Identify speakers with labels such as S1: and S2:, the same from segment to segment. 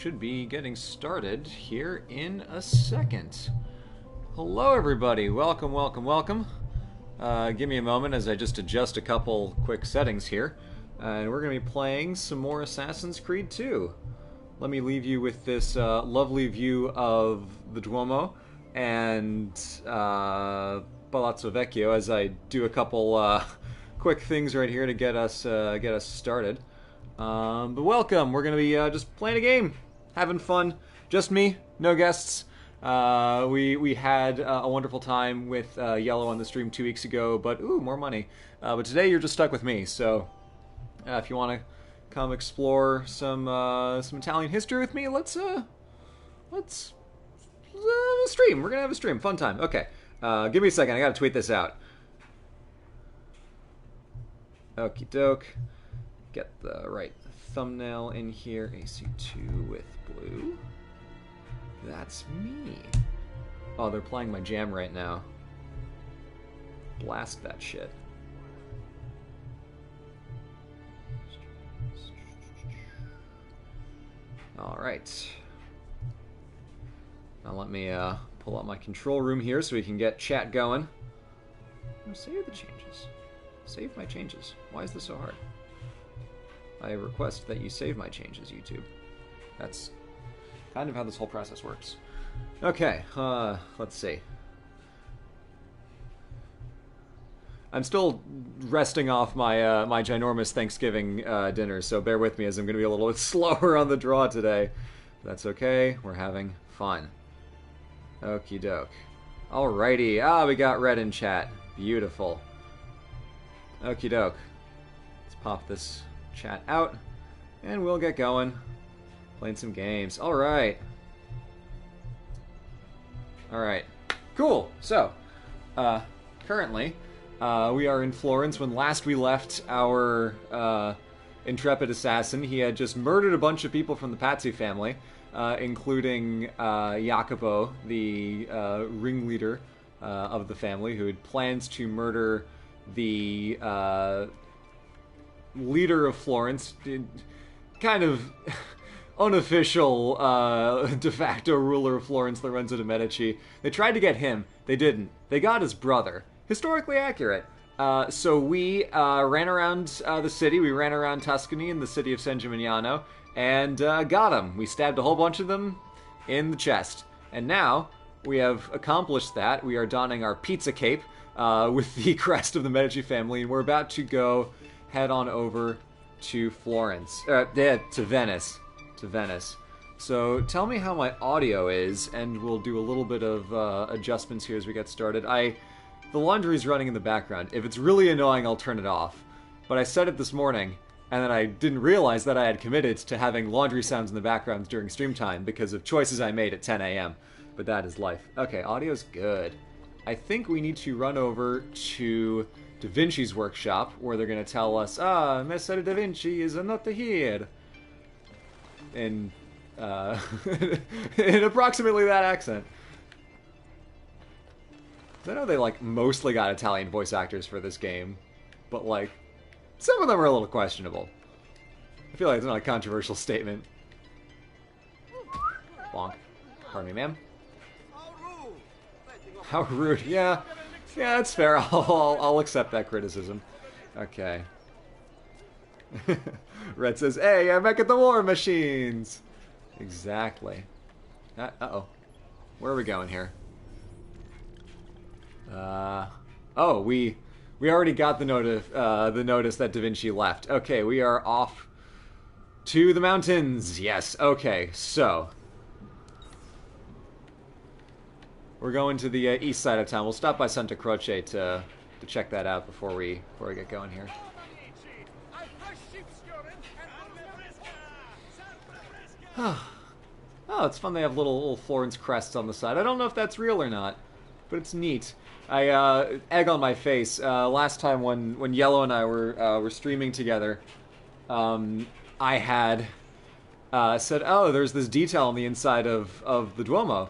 S1: Should be getting started here in a second. Hello everybody, welcome, welcome, welcome. Give me a moment as I just adjust a couple quick settings here. And we're going to be playing some more Assassin's Creed 2. Let me leave you with this lovely view of the Duomo and Palazzo Vecchio as I do a couple quick things right here to get us started. But welcome, we're going to be just playing a game. Having fun. Just me, no guests. We had a wonderful time with Yellow on the stream 2 weeks ago, but ooh, more money. But today you're just stuck with me, so if you want to come explore some Italian history with me, let's stream. We're gonna have a stream, fun time. Okay, give me a second. I gotta tweet this out. Okie doke. Get the right thumbnail in here. AC2 with blue. That's me. Oh, they're playing my jam right now. Blast that shit. Alright. Now let me pull up my control room here so we can get chat going. Save the changes. Save my changes. Why is this so hard? I request that you save my changes, YouTube. That's kind of how this whole process works. Okay, let's see. I'm still resting off my my ginormous Thanksgiving dinner, so bear with me as I'm going to be a little bit slower on the draw today. That's okay, we're having fun. Okie doke. Alrighty, we got red in chat. Beautiful. Okie doke. Let's pop this chat out, and we'll get going. Playing some games. Alright. Alright. Cool. So, currently, we are in Florence. When last we left our intrepid assassin, he had just murdered a bunch of people from the Pazzi family, including Jacopo, the ringleader of the family, who had plans to murder the leader of Florence, kind of unofficial de facto ruler of Florence, Lorenzo de' Medici. They tried to get him. They didn't. They got his brother. Historically accurate. So we ran around the city. We ran around Tuscany in the city of San Gimignano and got him. We stabbed a whole bunch of them in the chest. And now we have accomplished that. We are donning our pizza cape with the crest of the Medici family, and we're about to go head on over to Florence. To Venice. To Venice. So tell me how my audio is, and we'll do a little bit of adjustments here as we get started. The laundry's running in the background. If it's really annoying, I'll turn it off. But I said it this morning, and then I didn't realize that I had committed to having laundry sounds in the background during stream time because of choices I made at 10 a.m. But that is life. Okay, audio's good. I think we need to run over to Da Vinci's workshop, where they're going to tell us, Messer Da Vinci is not here. In in approximately that accent. I know they, mostly got Italian voice actors for this game, but, some of them are a little questionable. I feel like it's not a controversial statement. Bonk. Pardon me, ma'am. How rude. Yeah, that's fair. I'll accept that criticism. Okay. Red says, "Hey, I'm back at the war machines." Exactly. Uh-oh. Where are we going here? Oh, we already got the notice that Da Vinci left. Okay, we are off to the mountains. Yes. Okay, so we're going to the east side of town. We'll stop by Santa Croce to check that out before we get going here. Oh, it's fun they have little Florence crests on the side. I don't know if that's real or not, but it's neat. Egg on my face. Last time when Yellow and I were streaming together, I had said, "Oh, there's this detail on the inside of the Duomo.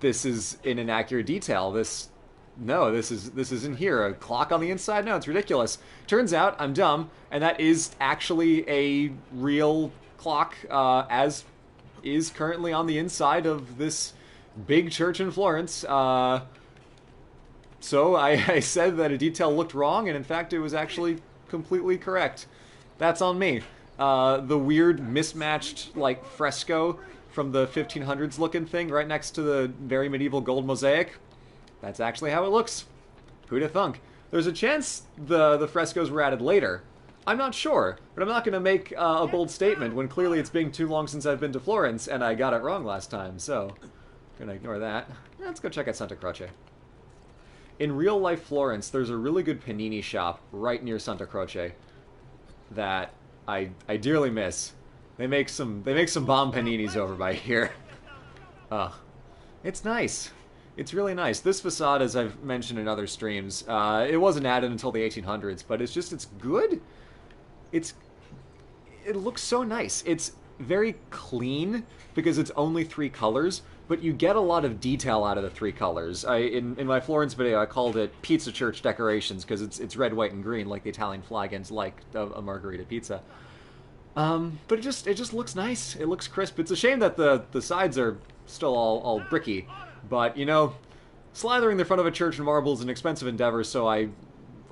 S1: This is an inaccurate detail. This isn't here. A clock on the inside? No, it's ridiculous." Turns out I'm dumb, and that is actually a real clock as is currently on the inside of this big church in Florence. So I said that a detail looked wrong, and in fact it was actually completely correct. That's on me. The weird mismatched like fresco from the 1500s looking thing right next to the very medieval gold mosaic, that's actually how it looks. Who'd have thunk? There's a chance the frescoes were added later. I'm not sure, but I'm not going to make a bold statement when clearly it's been too long since I've been to Florence and I got it wrong last time, so I'm going to ignore that. Let's go check out Santa Croce. In real-life Florence, there's a really good panini shop right near Santa Croce that I dearly miss. They make some bomb paninis over by here. It's nice. It's really nice. This facade, as I've mentioned in other streams, it wasn't added until the 1800s, but it's good. It looks so nice. It's very clean because it's only 3 colors, but you get a lot of detail out of the 3 colors. In my Florence video, I called it pizza church decorations because it's red, white, and green, like the Italian flag ends like a margherita pizza. But it just looks nice. It looks crisp. It's a shame that the sides are still all bricky, but you know, slathering the front of a church in marble is an expensive endeavor, so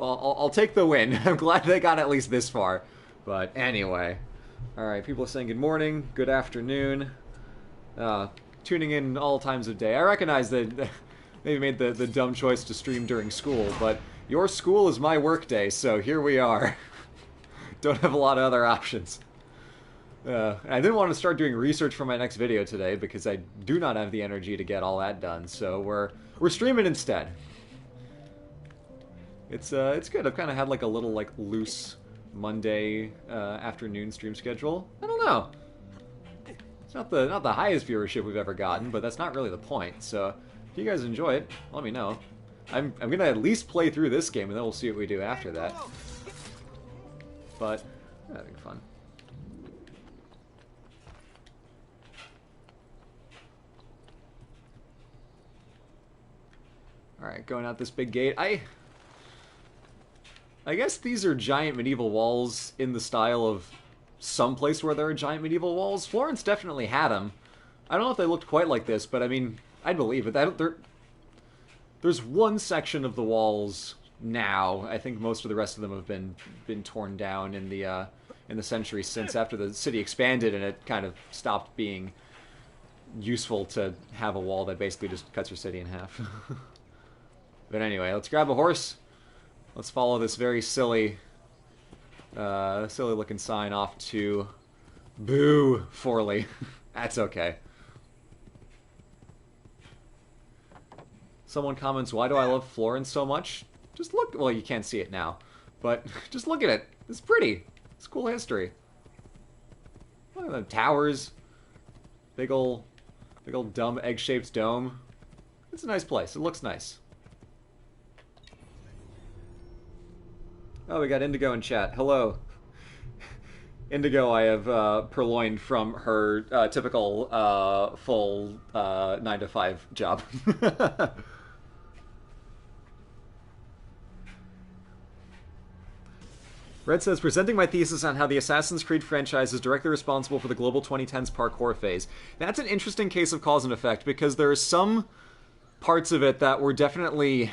S1: I'll take the win. I'm glad they got at least this far. But anyway, all right. People are saying good morning, good afternoon. Tuning in all times of day. I recognize that maybe made the dumb choice to stream during school, but your school is my work day, so here we are. Don't have a lot of other options. I didn't want to start doing research for my next video today because I do not have the energy to get all that done, so we're streaming instead. It's good. I've kind of had like a little like loose Monday afternoon stream schedule. I don't know. It's not the highest viewership we've ever gotten, but that's not really the point. So if you guys enjoy it, let me know. I'm gonna at least play through this game, and then we'll see what we do after that. But having fun. All right, going out this big gate. I guess these are giant medieval walls in the style of some place where there are giant medieval walls. Florence definitely had them. I don't know if they looked quite like this, but I mean, I'd believe it. There's one section of the walls now. I think most of the rest of them have been torn down in the centuries since, after the city expanded and it kind of stopped being useful to have a wall that basically just cuts your city in half. But anyway, let's grab a horse. Let's follow this very silly looking sign off to Boo Forley. That's okay. Someone comments, why do I love Florence so much? Just look, well, you can't see it now, but just look at it. It's pretty. It's cool history. Look at the towers. Big ol' dumb egg-shaped dome. It's a nice place. It looks nice. Oh, we got Indigo in chat. Hello. Indigo, I have purloined from her typical full 9-to-5 job. Red says, presenting my thesis on how the Assassin's Creed franchise is directly responsible for the global 2010s parkour phase. That's an interesting case of cause and effect, because there are some parts of it that were definitely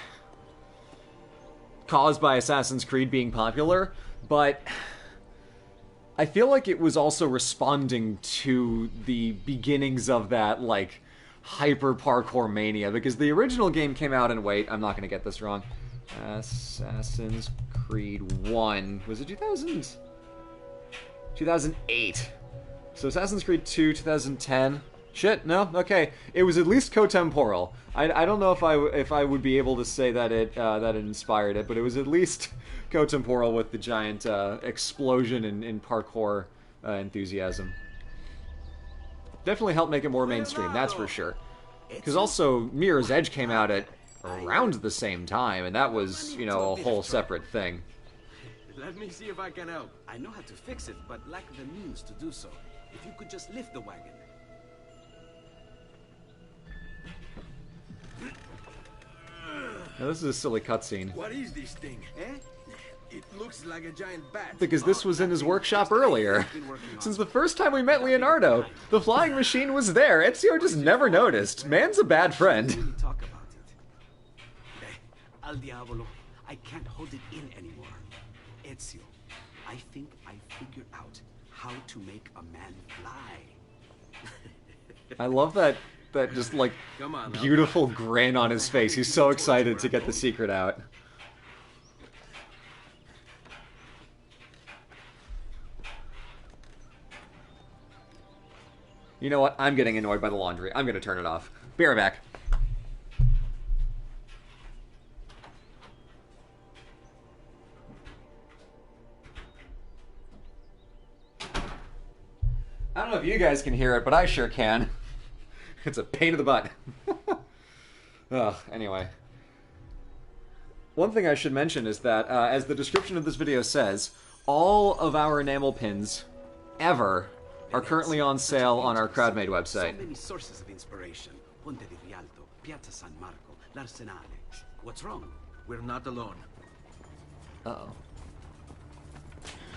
S1: caused by Assassin's Creed being popular, but I feel like it was also responding to the beginnings of that, like, hyper parkour mania, because the original game came out in, wait, I'm not going to get this wrong, Assassin's Creed 1, was it 2000? 2008. So Assassin's Creed 2, 2010. Shit, no, okay. It was at least cotemporal. I don't know if I would be able to say that it inspired it, but it was at least cotemporal with the giant explosion in parkour enthusiasm. Definitely helped make it more mainstream, that's for sure. Because also, Mirror's Edge came out at around the same time, and that was, you know, a whole separate thing.
S2: Let me see if I can help. I know how to fix it, but lack the means to do so. If you could just lift the wagon.
S1: Now, this is a silly cutscene.
S2: What is this thing, eh? It looks like a giant bat.
S1: Because this was in his workshop earlier. Since the first time we met Leonardo, the flying machine was there. Ezio just never noticed. Man's a bad friend.
S2: Really talk about it. Al diavolo, I can't hold it in anymore. Ezio, I think I figured out how to make a man fly.
S1: I love that just like beautiful grin on his face. He's so excited to get the secret out. You know what? I'm getting annoyed by the laundry. I'm going to turn it off. Be right back. I don't know if you guys can hear it, but I sure can. It's a pain in the butt. Anyway. One thing I should mention is that, as the description of this video says, all of our enamel pins, ever, are currently on sale on our Crowdmade website.
S2: So many sources of inspiration. Punta di Rialto, Piazza San Marco, l'Arsenale. What's wrong?
S3: We're not alone.
S1: Uh-oh.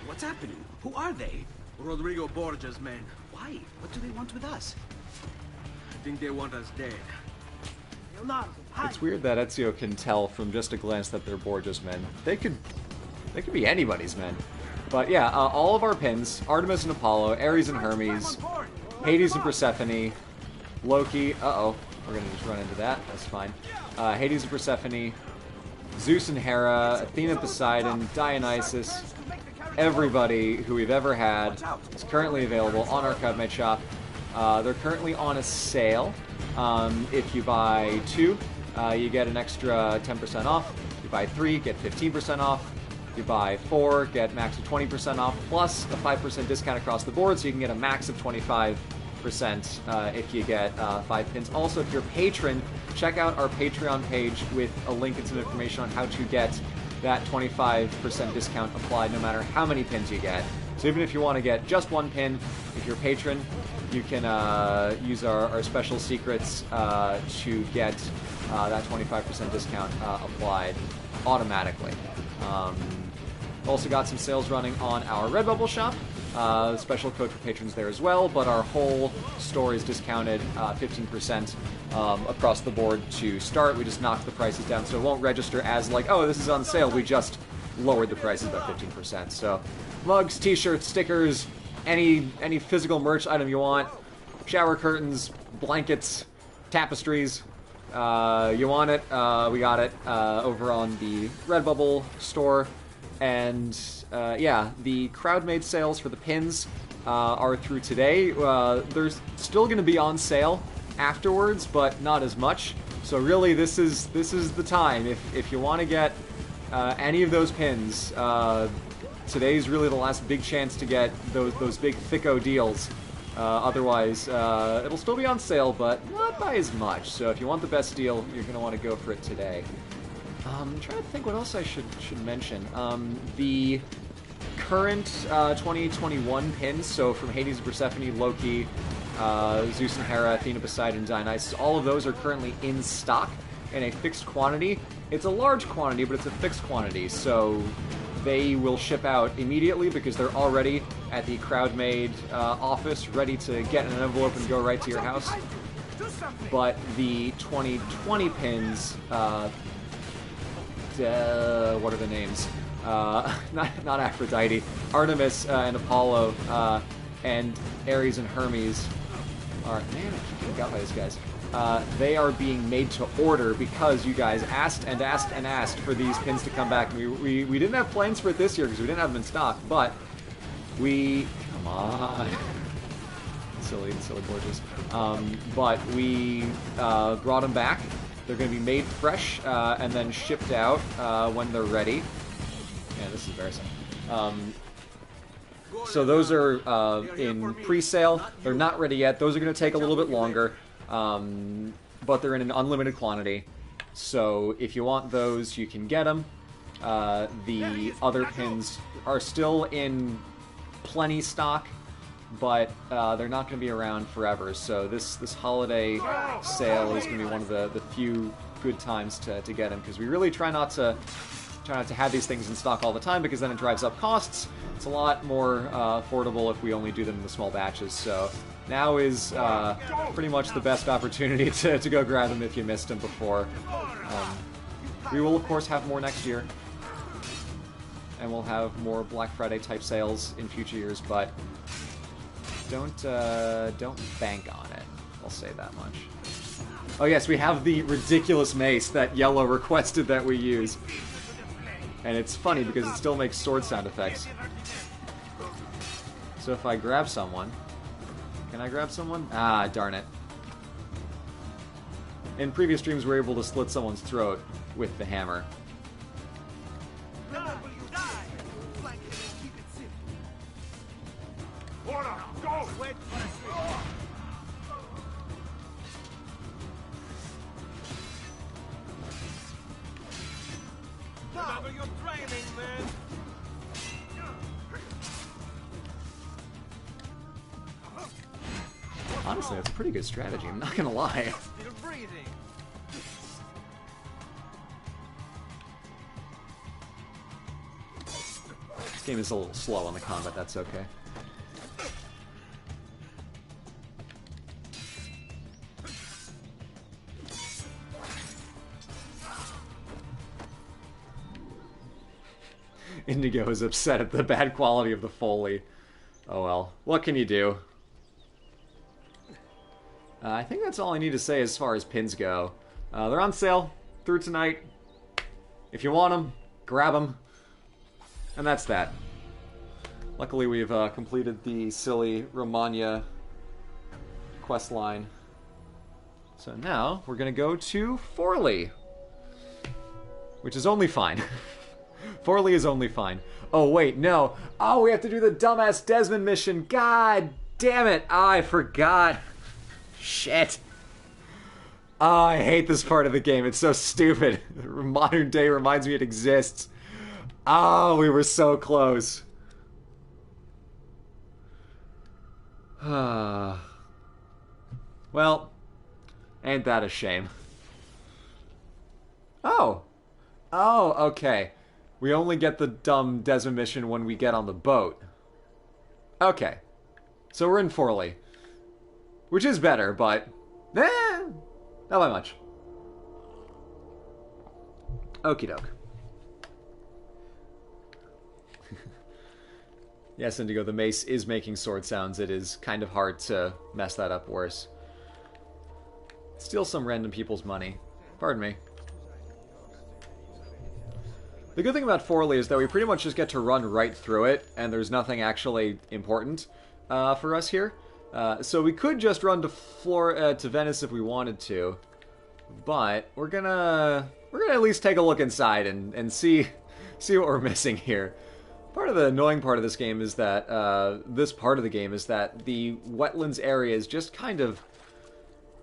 S2: What's happening? Who are they?
S3: Rodrigo Borgia's men.
S2: Why? What do they want with us?
S3: I think they want us dead.
S1: It's weird that Ezio can tell from just a glance that they're Borgia's men. They could be anybody's men. But yeah, all of our pins, Artemis and Apollo, Ares and Hermes, Hades and Persephone, Loki, uh-oh, we're gonna just run into that, that's fine. Hades and Persephone, Zeus and Hera, Athena and Poseidon, Dionysus, everybody who we've ever had is currently available on our Crowdmade shop. They're currently on a sale. If you buy 2, you get an extra 10% off. If you buy 3, get 15% off. If you buy 4, get max of 20% off, plus a 5% discount across the board, so you can get a max of 25% if you get 5 pins. Also, if you're a patron, check out our Patreon page with a link and some information on how to get that 25% discount applied no matter how many pins you get. So even if you want to get just 1 pin, if you're a patron, you can use our special secrets to get that 25% discount applied automatically. Also got some sales running on our Redbubble shop. Special code for patrons there as well, but our whole store is discounted 15% across the board to start. We just knocked the prices down so it won't register as like, oh, this is on sale. We just lowered the prices by 15%. So mugs, t-shirts, stickers, any physical merch item you want, shower curtains, blankets, tapestries, you want it, we got it over on the Redbubble store. And yeah, the Crowdmade sales for the pins are through today. They're still going to be on sale afterwards, but not as much. So really, this is the time. If you want to get any of those pins, today's really the last big chance to get those big thicko deals. Otherwise, it'll still be on sale, but not by as much. So if you want the best deal, you're going to want to go for it today. I'm trying to think what else I should mention. The current 2021 pins, so from Hades and Persephone, Loki, Zeus and Hera, Athena, Poseidon, Dionysus, all of those are currently in stock in a fixed quantity. It's a large quantity, but it's a fixed quantity, so they will ship out immediately because they're already at the Crowdmade office, ready to get in an envelope and go right to your house. But the 2020 pins, what are the names? Not Aphrodite, Artemis and Apollo, and Ares and Hermes are, man, I keep getting got by these guys. They are being made to order because you guys asked and asked and asked for these pins to come back. We didn't have plans for it this year because we didn't have them in stock, but come on. silly Borgias. But we brought them back. They're going to be made fresh and then shipped out when they're ready. Yeah, this is embarrassing. So those are in pre-sale. They're not ready yet. Those are going to take a little bit longer, but they're in an unlimited quantity. So if you want those, you can get them. The other pins are still in plenty stock, but they're not going to be around forever. So this holiday sale is going to be one of the few good times to get them, because we really try not to try not to have these things in stock all the time, because then it drives up costs. It's a lot more affordable if we only do them in the small batches, so now is pretty much the best opportunity to go grab them if you missed them before. We will, of course, have more next year, and we'll have more Black Friday type sales in future years, but don't bank on it. I'll say that much. Oh yes, we have the ridiculous mace that Yellow requested that we use. And it's funny because it still makes sword sound effects. So if I grab someone... Can I grab someone? Ah, darn it. In previous streams, we were able to slit someone's throat with the hammer. Honestly, that's a pretty good strategy, I'm not gonna lie. This game is a little slow on the combat, that's okay. Indigo is upset at the bad quality of the Foley. Oh well. What can you do? I think that's all I need to say as far as pins go. They're on sale through tonight. If you want them, grab them. And that's that. Luckily we've completed the silly Romagna quest line. So now we're going to go to Forlì. Which is only fine. Forlì is only fine. Oh wait, no. Oh, we have to do the dumbass Desmond mission. God damn it. Oh, I forgot. Shit. Oh, I hate this part of the game. It's so stupid. Modern day reminds me it exists. Oh, we were so close. Well, ain't that a shame. Oh. Oh, okay. We only get the dumb Desmond mission when we get on the boat. Okay. So we're in Forlì. Which is better, but... not by much. Okie doke. Yes, Indigo, the mace is making sword sounds. It is kind of hard to mess that up worse. Steal some random people's money. Pardon me. The good thing about Forlì is that we pretty much just get to run right through it, and there's nothing actually important for us here. So we could just run to Venice if we wanted to, but we're gonna at least take a look inside and see what we're missing here. Part of the annoying part of this game is that the wetlands area is just kind of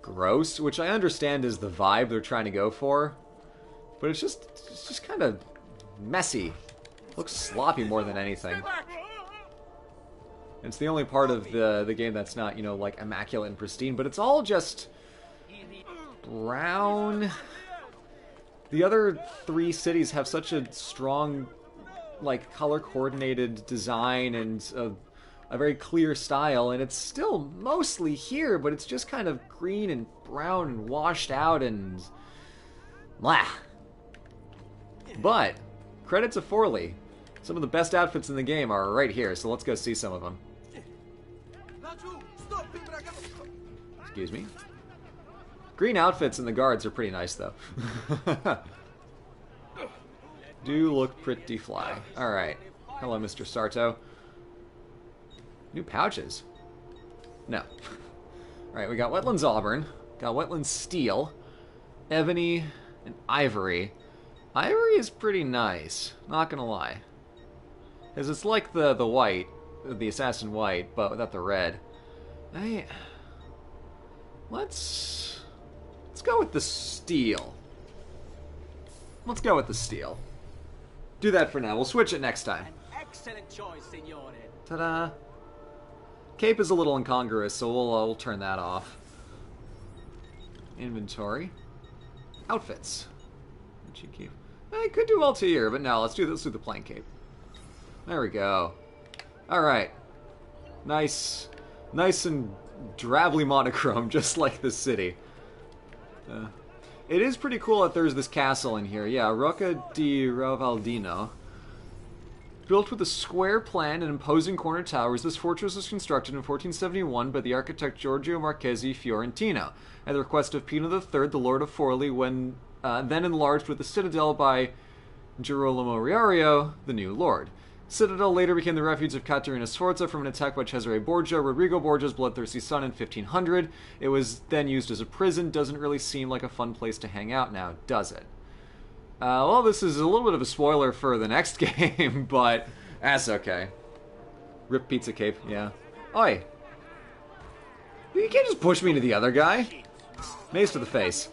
S1: gross, which I understand is the vibe they're trying to go for, but it's just kind of messy. Looks sloppy more than anything. It's the only part of the game that's not, you know, like, immaculate and pristine, but it's all just brown. The other three cities have such a strong, like, color-coordinated design and a very clear style, and it's still mostly here, but it's just kind of green and brown and washed out and... blah. But, credit to Forlì. Some of the best outfits in the game are right here, so let's go see some of them. Excuse me. Green outfits and the guards are pretty nice, though. Do look pretty fly. Alright. Hello, Mr. Sarto. New pouches. No. Alright, we got Wetlands Auburn. Got Wetlands Steel. Ebony and Ivory. Ivory is pretty nice. Not gonna lie. Because it's like the white, the Assassin White, but without the red. Let's go with the steel. Let's go with the steel. Do that for now. We'll switch it next time.
S2: An excellent choice, signore.
S1: Ta-da! Cape is a little incongruous, so we'll turn that off. Inventory. Outfits. What'd you keep? I could do Altair, but no, let's do the plain cape. There we go. Alright. Nice and drably monochrome, just like the city. It is pretty cool that there's this castle in here. Yeah, Rocca di Ravaldino. Built with a square plan and imposing corner towers, this fortress was constructed in 1471 by the architect Giorgio Marchesi Fiorentino, at the request of Pino III, the Lord of Forli, when then enlarged with the citadel by Girolamo Riario, the new lord. Citadel later became the refuge of Caterina Sforza from an attack by Cesare Borgia, Rodrigo Borgia's bloodthirsty son, in 1500. It was then used as a prison. Doesn't really seem like a fun place to hang out now, does it? Well, this is a little bit of a spoiler for the next game, but that's okay. Rip Pizza Cape, yeah. Oi! You can't just push me into the other guy. Mace to the face.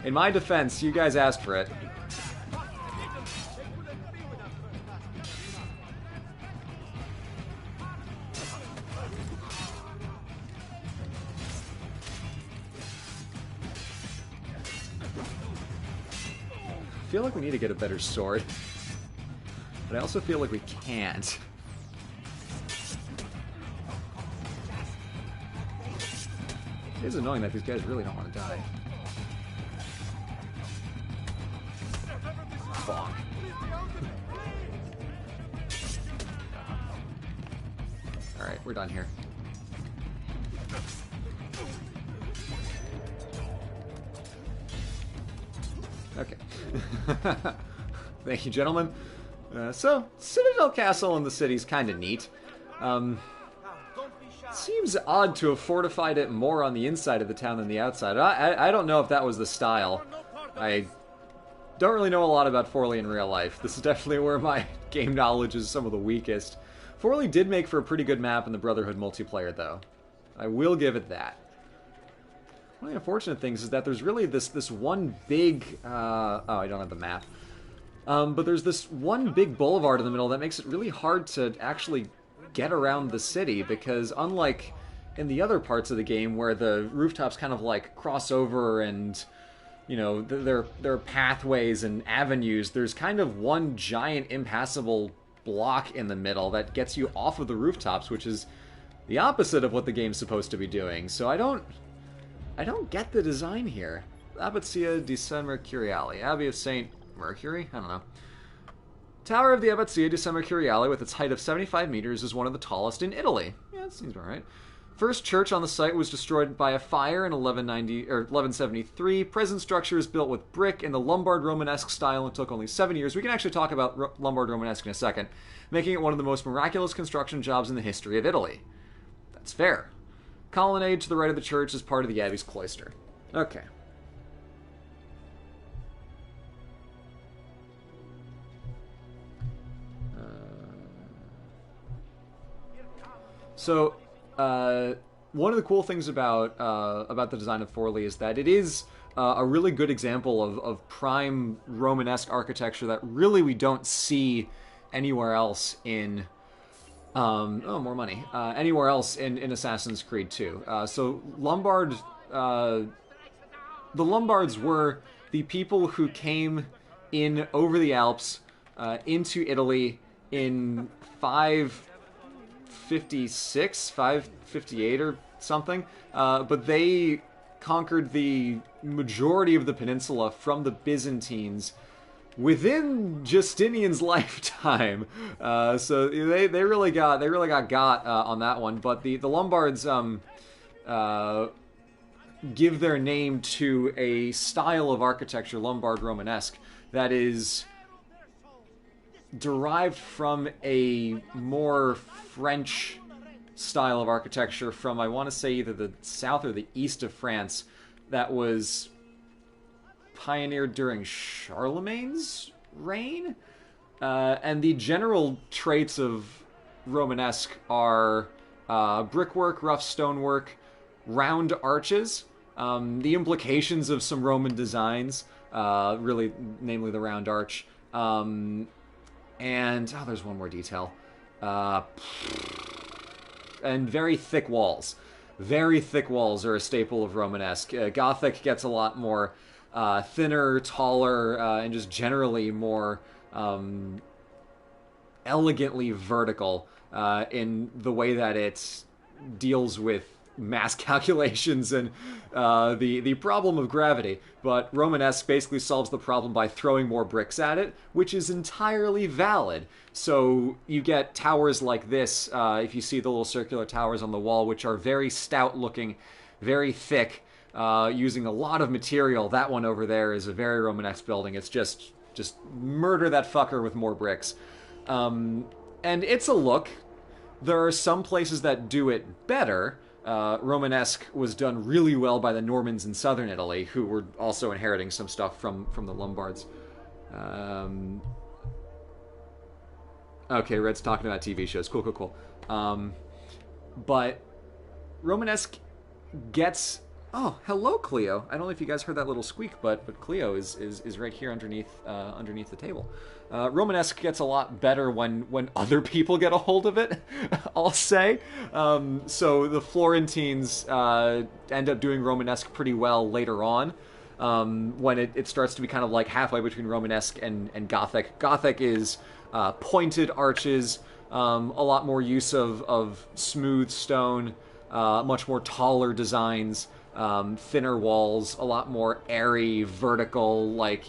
S1: In my defense, you guys asked for it. I feel like we need to get a better sword, but I also feel like we can't. It is annoying that these guys really don't want to die. Bonk. Alright, we're done here. Okay. Thank you, gentlemen. So, Citadel Castle in the city's kind of neat. Seems odd to have fortified it more on the inside of the town than the outside. I don't know if that was the style. I don't really know a lot about Forli in real life. This is definitely where my game knowledge is some of the weakest. Forli did make for a pretty good map in the Brotherhood multiplayer, though. I will give it that. One of the unfortunate things is that there's really this one big... oh, I don't have the map. But there's this one big boulevard in the middle that makes it really hard to actually get around the city, because unlike in the other parts of the game where the rooftops kind of like cross over and, you know, there are pathways and avenues, there's kind of one giant impassable block in the middle that gets you off of the rooftops, which is the opposite of what the game's supposed to be doing. So I don't get the design here. Abbazia di San Mercuriale, Abbey of St. Mercury? I don't know. Tower of the Abbazia di San Mercuriale, with its height of 75 meters, is one of the tallest in Italy. Yeah, that seems about right. First church on the site was destroyed by a fire in 1173. Present structure is built with brick in the Lombard Romanesque style and took only 7 years. We can actually talk about Lombard Romanesque in a second, making it one of the most miraculous construction jobs in the history of Italy. That's fair. Colonnade to the right of the church is part of the abbey's cloister. Okay. So, one of the cool things about the design of Forli is that it is a really good example of prime Romanesque architecture that really we don't see anywhere else in... oh, more money. Anywhere else in Assassin's Creed 2. So, the Lombards were the people who came in over the Alps into Italy in 556, 558 or something, but they conquered the majority of the peninsula from the Byzantines within Justinian's lifetime. So they really got on that one. But the Lombards give their name to a style of architecture, Lombard Romanesque, that is derived from a more French style of architecture from, I want to say, either the south or the east of France, that was pioneered during Charlemagne's reign. And the general traits of Romanesque are brickwork, rough stonework, round arches, the implications of some Roman designs, really, namely the round arch, and, oh, there's one more detail. And very thick walls. Very thick walls are a staple of Romanesque. Gothic gets a lot more thinner, taller, and just generally more elegantly vertical in the way that it deals with mass calculations and the problem of gravity. But Romanesque basically solves the problem by throwing more bricks at it, which is entirely valid. So you get towers like this, if you see the little circular towers on the wall, which are very stout looking, very thick, using a lot of material. That one over there is a very Romanesque building. It's just murder that fucker with more bricks. And it's a look. There are some places that do it better. Romanesque was done really well by the Normans in southern Italy, who were also inheriting some stuff from the Lombards. Okay, Red's talking about TV shows. Cool. But Romanesque gets... Oh, hello, Cleo. I don't know if you guys heard that little squeak, but Cleo is right here underneath the table. Romanesque gets a lot better when other people get a hold of it, I'll say. So the Florentines end up doing Romanesque pretty well later on, when it starts to be kind of like halfway between Romanesque and Gothic. Gothic is pointed arches, a lot more use of smooth stone, much more taller designs, thinner walls, a lot more airy, vertical, like,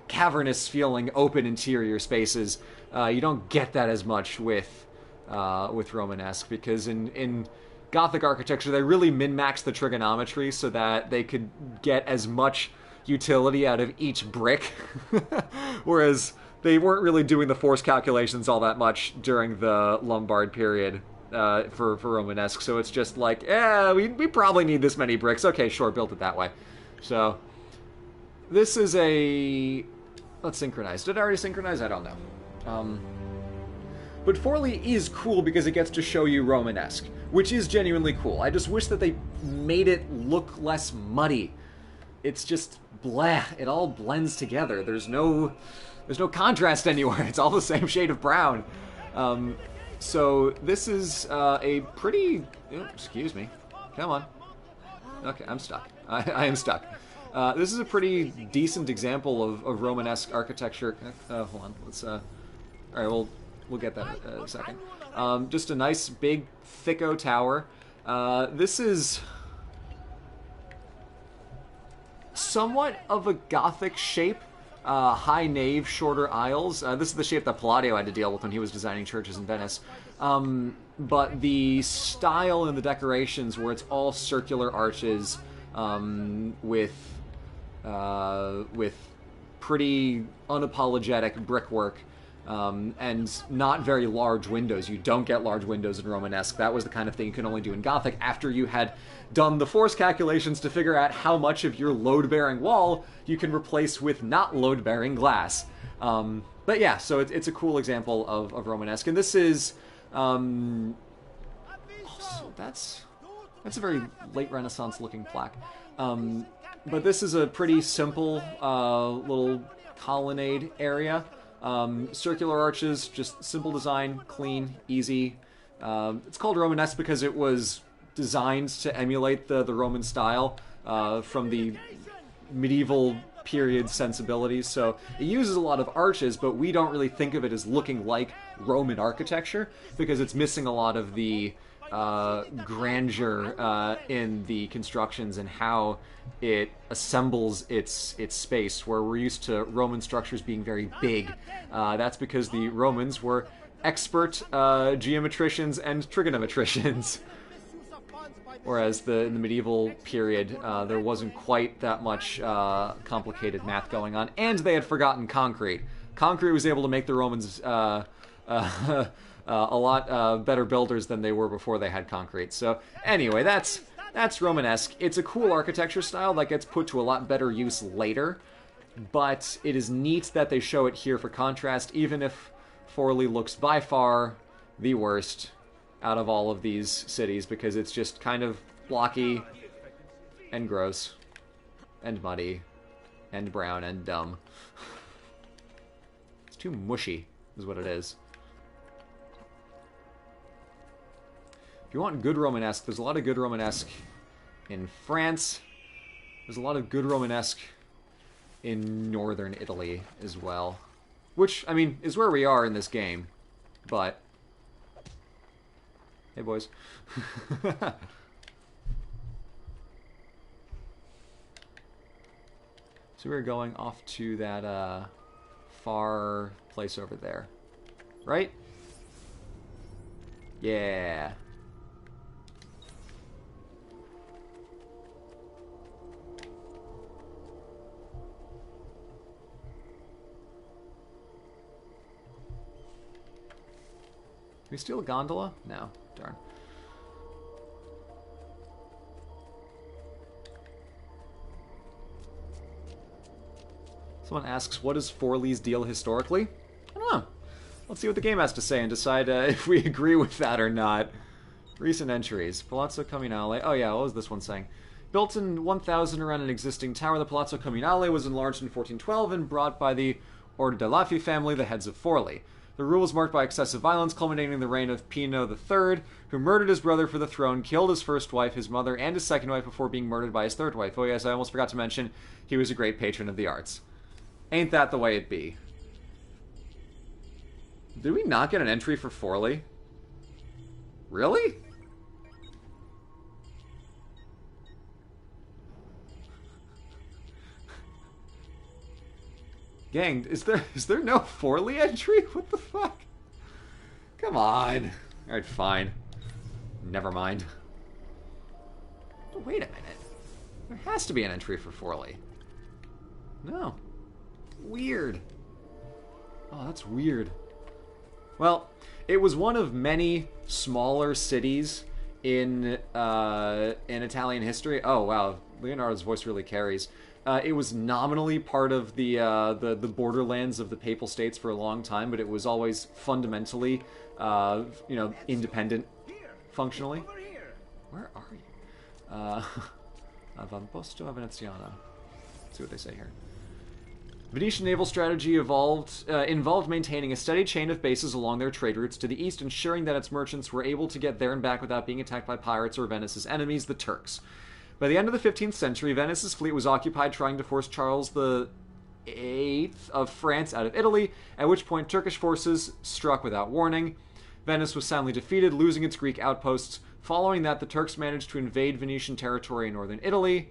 S1: cavernous feeling, open interior spaces. You don't get that as much with Romanesque, because in Gothic architecture, they really min-maxed the trigonometry so that they could get as much utility out of each brick, whereas they weren't really doing the force calculations all that much during the Lombard period. For Romanesque, so it's just like, we probably need this many bricks. Okay, sure, built it that way. So, this is a... Let's synchronize. Did I already synchronize? I don't know. But Forlì is cool because it gets to show you Romanesque, which is genuinely cool. I just wish that they made it look less muddy. It's just blah. It all blends together. There's no contrast anywhere. It's all the same shade of brown. So this is a pretty... excuse me. Come on. Okay, I'm stuck. I am stuck. This is a pretty decent example of Romanesque architecture. Hold on. Let's... All right, we'll get that in a second. Just a nice, big, thicko tower. This is somewhat of a Gothic shape. High nave, shorter aisles. This is the shape that Palladio had to deal with when he was designing churches in Venice. But the style and the decorations, where it's all circular arches, with pretty unapologetic brickwork, and not very large windows. You don't get large windows in Romanesque. That was the kind of thing you can only do in Gothic after you had done the force calculations to figure out how much of your load-bearing wall you can replace with not load-bearing glass. But yeah, so it's a cool example of Romanesque. And this is... also, that's a very late Renaissance-looking plaque. But this is a pretty simple little colonnade area. Circular arches, just simple design, clean, easy. It's called Romanesque because it was designed to emulate the Roman style from the medieval period sensibilities. So it uses a lot of arches, but we don't really think of it as looking like Roman architecture because it's missing a lot of the grandeur in the constructions and how it assembles its space, where we're used to Roman structures being very big. That's because the Romans were expert geometricians and trigonometricians. Whereas in the medieval period, there wasn't quite that much complicated math going on, and they had forgotten concrete. Concrete was able to make the Romans a lot better builders than they were before they had concrete. So anyway, that's Romanesque. It's a cool architecture style that gets put to a lot better use later, but it is neat that they show it here for contrast, even if Forlì looks by far the worst out of all of these cities, because it's just kind of blocky and gross and muddy and brown and dumb. It's too mushy is what it is. If you want good Romanesque, there's a lot of good Romanesque in France. There's a lot of good Romanesque in northern Italy as well. Which, I mean, is where we are in this game. But... Hey, boys. So we're going off to that far place over there. Right? Yeah. Can we steal a gondola? No. Darn. Someone asks, what is Forley's deal historically? I don't know. Let's see what the game has to say and decide if we agree with that or not. Recent entries. Palazzo Comunale. Oh yeah, what was this one saying? Built in 1000 around an existing tower, the Palazzo Comunale was enlarged in 1412 and brought by the Ordelaffi family, the heads of Forley. The rule was marked by excessive violence, culminating in the reign of Pino III, who murdered his brother for the throne, killed his first wife, his mother, and his second wife before being murdered by his third wife. Oh yes, I almost forgot to mention, he was a great patron of the arts. Ain't that the way it be? Did we not get an entry for Forley? Really? Gang, is there no Forley entry? What the fuck? Come on. Alright, fine. Never mind. Wait a minute. There has to be an entry for Forley. No. Weird. Oh, that's weird. Well, it was one of many smaller cities in Italian history. Oh wow, Leonardo's voice really carries. It was nominally part of the borderlands of the Papal States for a long time, but it was always fundamentally, independent, functionally. Where are you? Avamposto Veneziano. Let's see what they say here. Venetian naval strategy involved maintaining a steady chain of bases along their trade routes to the east, ensuring that its merchants were able to get there and back without being attacked by pirates or Venice's enemies, the Turks. By the end of the 15th century, Venice's fleet was occupied trying to force Charles VIII of France out of Italy, at which point Turkish forces struck without warning. Venice was soundly defeated, losing its Greek outposts. Following that, the Turks managed to invade Venetian territory in northern Italy.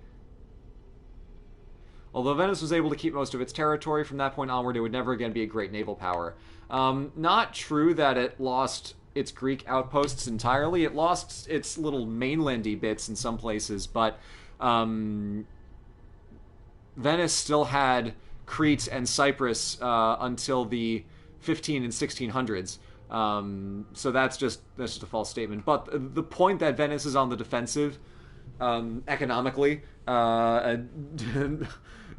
S1: Although Venice was able to keep most of its territory, from that point onward it would never again be a great naval power. Not true that it lost its Greek outposts entirely. It lost its little mainlandy bits in some places, but Venice still had Crete and Cyprus until the 15 and 1600s. So that's just a false statement. But the point that Venice is on the defensive, economically,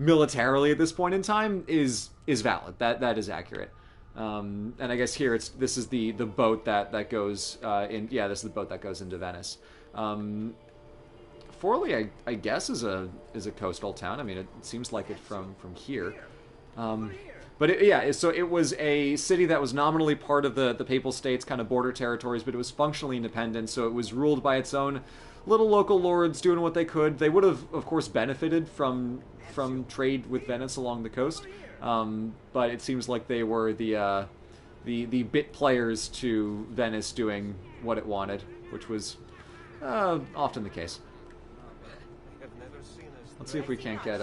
S1: militarily at this point in time is valid. That is accurate. And I guess here this is the boat that goes in. Yeah, this is the boat that goes into Venice. Forley, I guess, is a coastal town. I mean, it seems like it from here. But so it was a city that was nominally part of the Papal States, kind of border territories, but it was functionally independent. So it was ruled by its own little local lords doing what they could. They would have, of course, benefited from trade with Venice along the coast. But it seems like they were the bit players to Venice doing what it wanted, which was often the case. Let's see if we can't get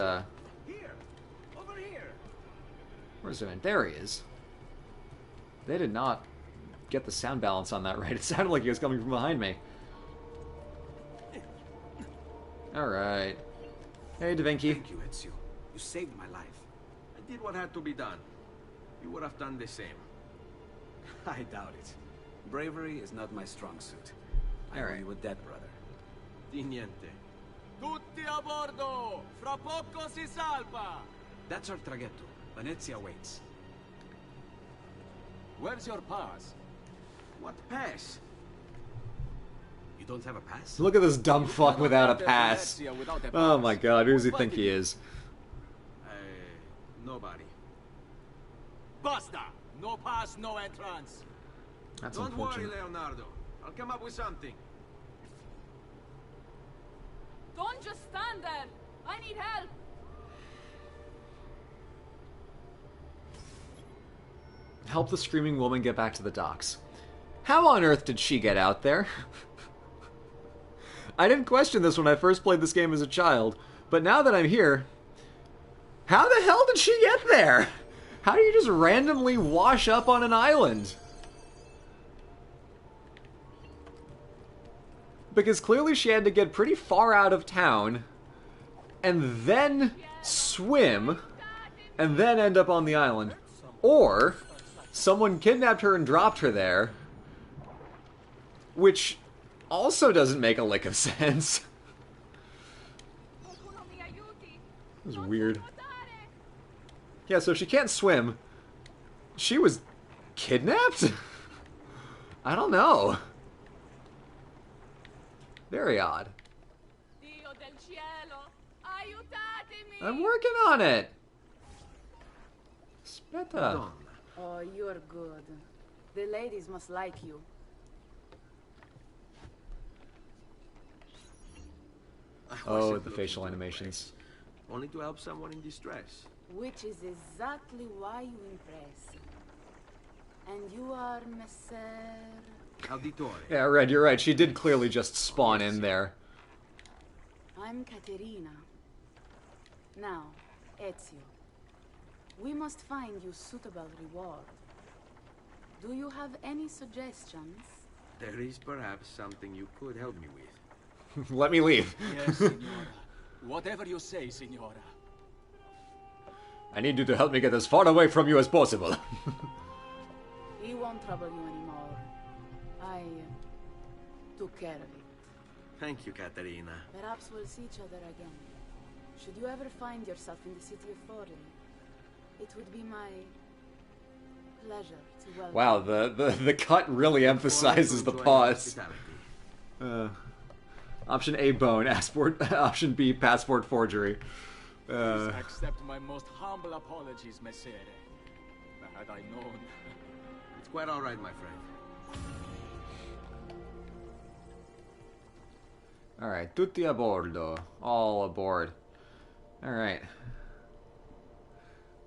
S1: where's it? There he is. They did not get the sound balance on that right. It sounded like he was coming from behind me. Alright. Hey, Da Vinci.
S2: Thank you, Ezio. You saved my life.
S3: I did what had to be done. You would have done the same.
S2: I doubt it. Bravery is not my strong suit. I owe you a debt, brother.
S3: Di niente.
S4: Tutti a bordo! Fra poco si salva!
S2: That's our traghetto. Venezia waits.
S4: Where's your pass?
S3: What pass?
S2: You don't have a pass?
S1: Look at this dumb fuck without a pass. Oh my god, who does he think he is?
S3: Nobody.
S4: Basta! No pass, no entrance.
S1: That's
S3: Don't worry,
S1: unfortunate.
S3: Leonardo. I'll come up with something.
S5: Don't just stand there. I need help.
S1: help the screaming woman get back to the docks. How on earth did she get out there? I didn't question this when I first played this game as a child, but now that I'm here, how the hell did she get there? How do you just randomly wash up on an island? Because clearly she had to get pretty far out of town, and then swim, and then end up on the island. Or, someone kidnapped her and dropped her there, which also doesn't make a lick of sense. It was weird. Yeah, so if she can't swim, she was kidnapped? I don't know. Very odd. I'm working on it. Aspetta.
S5: Oh, you're good. The ladies must like you.
S1: Oh, the facial animations.
S3: Only to help someone in distress.
S5: Which is exactly why you impress. And you are Messer...
S3: Auditore.
S1: Yeah, Red, you're right. She did clearly just spawn in there.
S5: I'm Caterina. Now, Ezio. We must find you suitable reward. Do you have any suggestions?
S3: There is perhaps something you could help me with.
S1: Let me leave.
S4: Yes, signora. Whatever you say, signora.
S1: I need you to help me get as far away from you as possible.
S5: He won't trouble you anymore. I took care of it.
S3: Thank you, Caterina.
S5: Perhaps we'll see each other again. Should you ever find yourself in the city of Forli, it would be my pleasure to welcome.
S1: Wow, the cut really emphasizes the pause. Option A, bone. Option B, passport forgery.
S4: Please accept my most humble apologies, Messere. Had I known.
S3: It's quite all right, my friend.
S1: Alright, tutti a bordo. All aboard. Alright.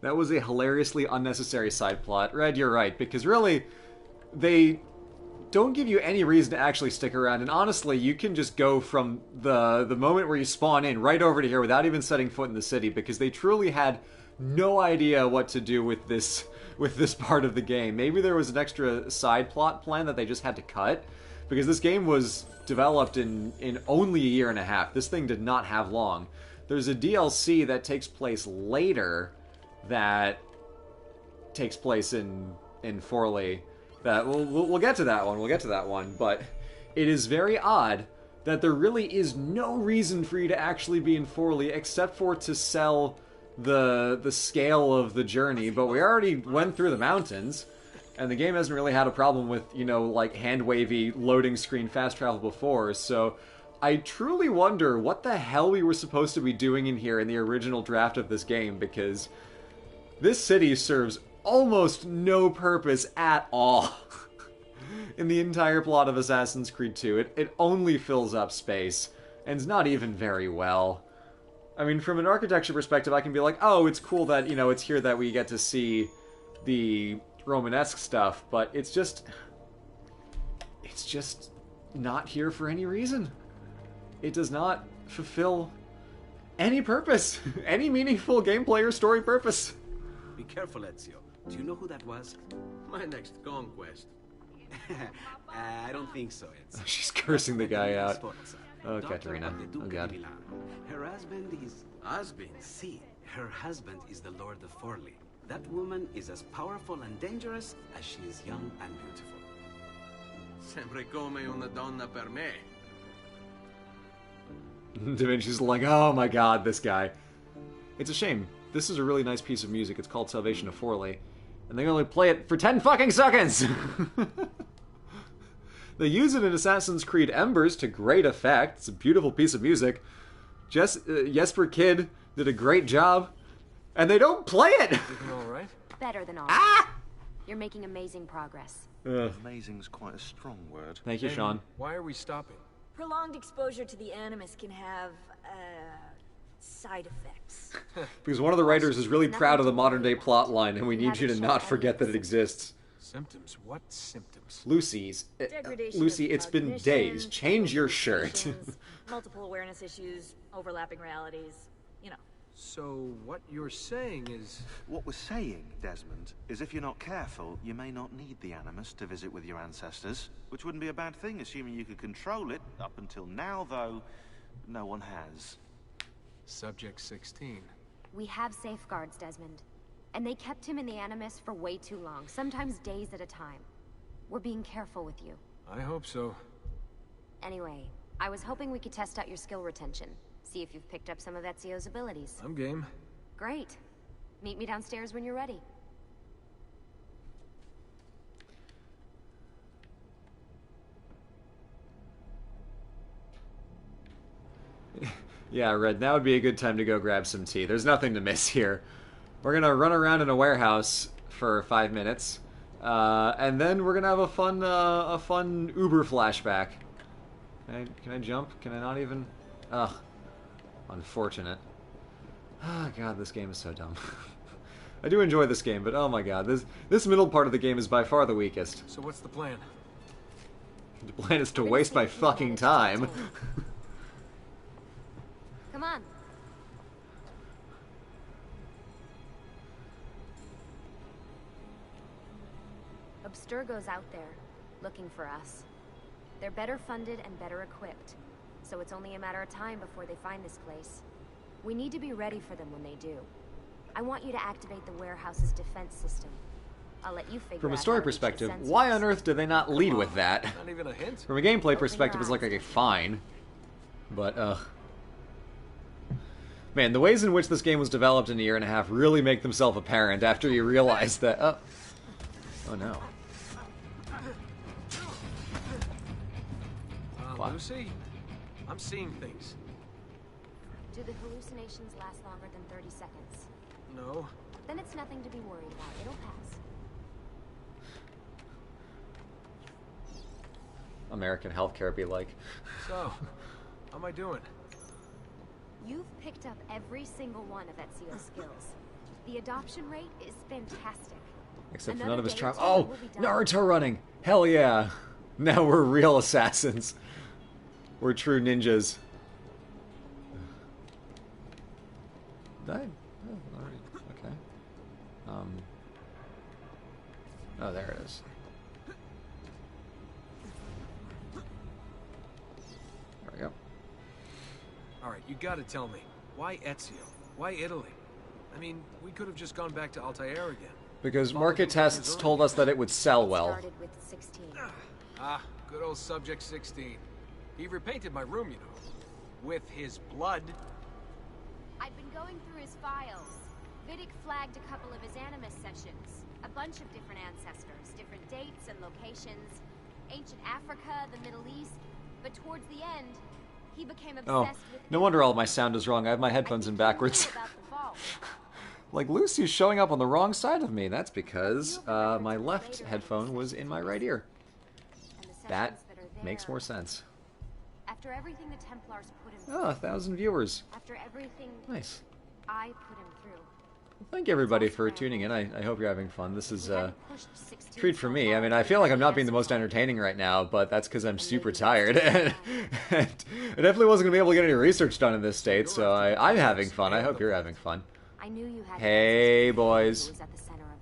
S1: That was a hilariously unnecessary side plot. Red, you're right, because really, they don't give you any reason to actually stick around, and honestly, you can just go from the moment where you spawn in right over to here without even setting foot in the city, because they truly had no idea what to do with this part of the game. Maybe there was an extra side plot plan that they just had to cut, because this game was developed in only a year and a half. This thing did not have long. There's a DLC that takes place later that takes place in Forli. That we'll get to that one. We'll get to that one. But it is very odd that there really is no reason for you to actually be in Forli except for to sell the scale of the journey. But we already went through the mountains, and the game hasn't really had a problem with, you know, like hand-wavy loading screen fast travel before. So I truly wonder what the hell we were supposed to be doing in here in the original draft of this game, because this city serves almost no purpose at all in the entire plot of Assassin's Creed 2. It only fills up space, and it's not even very well. I mean, from an architecture perspective, I can be like, oh, it's cool that, you know, it's here that we get to see the Romanesque stuff, but it's just not here for any reason. It does not fulfill any purpose, any meaningful gameplay or story purpose.
S2: Be careful, Ezio. Do you know who that was?
S3: My next conquest.
S2: I don't think so. It's
S1: She's cursing the guy out. Oh,
S2: daughter
S1: Caterina.
S2: of the Duke
S1: Oh,
S2: of
S1: God.
S2: Milan. Her husband is...
S3: Husband?
S2: See, her husband is the Lord of Forli. That woman is as powerful and dangerous as she is young and beautiful.
S3: Sempre come una donna per me.
S1: Da Vinci's like, oh my god, this guy. It's a shame. This is a really nice piece of music. It's called Salvation of Forli. And they only play it for 10 fucking seconds! They use it in Assassin's Creed Embers to great effect. It's a beautiful piece of music. Jesper Kid did a great job. And they don't play it!
S6: Everything all right?
S7: Better than all.
S1: Ah!
S7: You're making amazing progress.
S8: Amazing's quite a strong word.
S1: Thank you, Sean.
S6: Why are we stopping?
S9: Prolonged exposure to the Animus can have,
S6: side effects.
S1: Because one of the writers is really proud of the modern-day plot line, and we need you to not forget that it exists.
S9: Symptoms? What symptoms?
S1: Lucy, it's been days. Change your shirt.
S6: Multiple awareness issues, overlapping realities, you know.
S9: So what you're saying is...
S8: What we're saying, Desmond, is if you're not careful, you may not need the Animus to visit with your ancestors, which wouldn't be a bad thing, assuming you could control it. Up until now, though, no one has.
S9: Subject 16.
S7: We have safeguards, Desmond. And they kept him in the Animus for way too long, sometimes days at a time. We're being careful with you.
S9: I hope so.
S7: Anyway, I was hoping we could test out your skill retention. See if you've picked up some of Ezio's abilities.
S9: I'm game.
S7: Great. Meet me downstairs when you're ready.
S1: Yeah, Red, now would be a good time to go grab some tea. There's nothing to miss here. We're gonna run around in a warehouse for 5 minutes, and then we're gonna have a fun Uber flashback. Can I jump? Can I not even? Ugh, unfortunate. Oh god, this game is so dumb. I do enjoy this game, but oh my god, this middle part of the game is by far the weakest.
S9: So what's the plan?
S1: The plan is to waste my fucking time.
S7: Come on. Abstergo's out there, looking for us. They're better funded and better equipped, so it's only a matter of time before they find this place. We need to be ready for them when they do. I want you to activate the warehouse's defense system. I'll let you figure out.
S1: From a story perspective, why on earth did they not lead with that?
S9: Not even a hint?
S1: From a gameplay perspective, it's like, okay, fine. But, man, the ways in which this game was developed in a year and a half really make themselves apparent after you realize that, oh no.
S9: Wow. Lucy, I'm seeing things.
S7: Do the hallucinations last longer than 30 seconds?
S9: No.
S7: Then it's nothing to be worried about. It'll pass.
S1: American healthcare be like.
S9: So, how am I doing?
S7: You've picked up every single one of Ezio's skills. The adoption rate is fantastic.
S1: Except for none of his charm. Oh, Naruto running! Hell yeah! Now we're real assassins. We're true ninjas. Died? Oh, alright. Okay. Oh, there it is. There we go.
S9: Alright, you gotta tell me. Why Ezio? Why Italy? I mean, we could have just gone back to Altair again.
S1: Because market tests told us that it would sell well.
S7: Started with 16.
S9: Good old Subject 16. He repainted my room, you know. With his blood.
S7: I've been going through his files. Vidic flagged a couple of his Animus sessions. A bunch of different ancestors, different dates and locations. Ancient Africa, the Middle East. But towards the end, he became obsessed with...
S1: No wonder all my sound is wrong. I have my headphones in backwards. Like, Lucy's showing up on the wrong side of me. That's because my left headphone was in my right ear. That makes more sense.
S7: After everything the Templars put him through.
S1: Oh, 1,000 viewers.
S7: After everything
S1: nice.
S7: I put him through.
S1: Well, thank everybody for tuning in. I hope you're having fun. This is a treat for me. I mean, I feel like I'm not being the most entertaining right now, but that's because I'm super tired. And I definitely wasn't going to be able to get any research done in this state, so I'm having fun. I hope you're having fun.
S7: I knew you had
S1: hey, boys.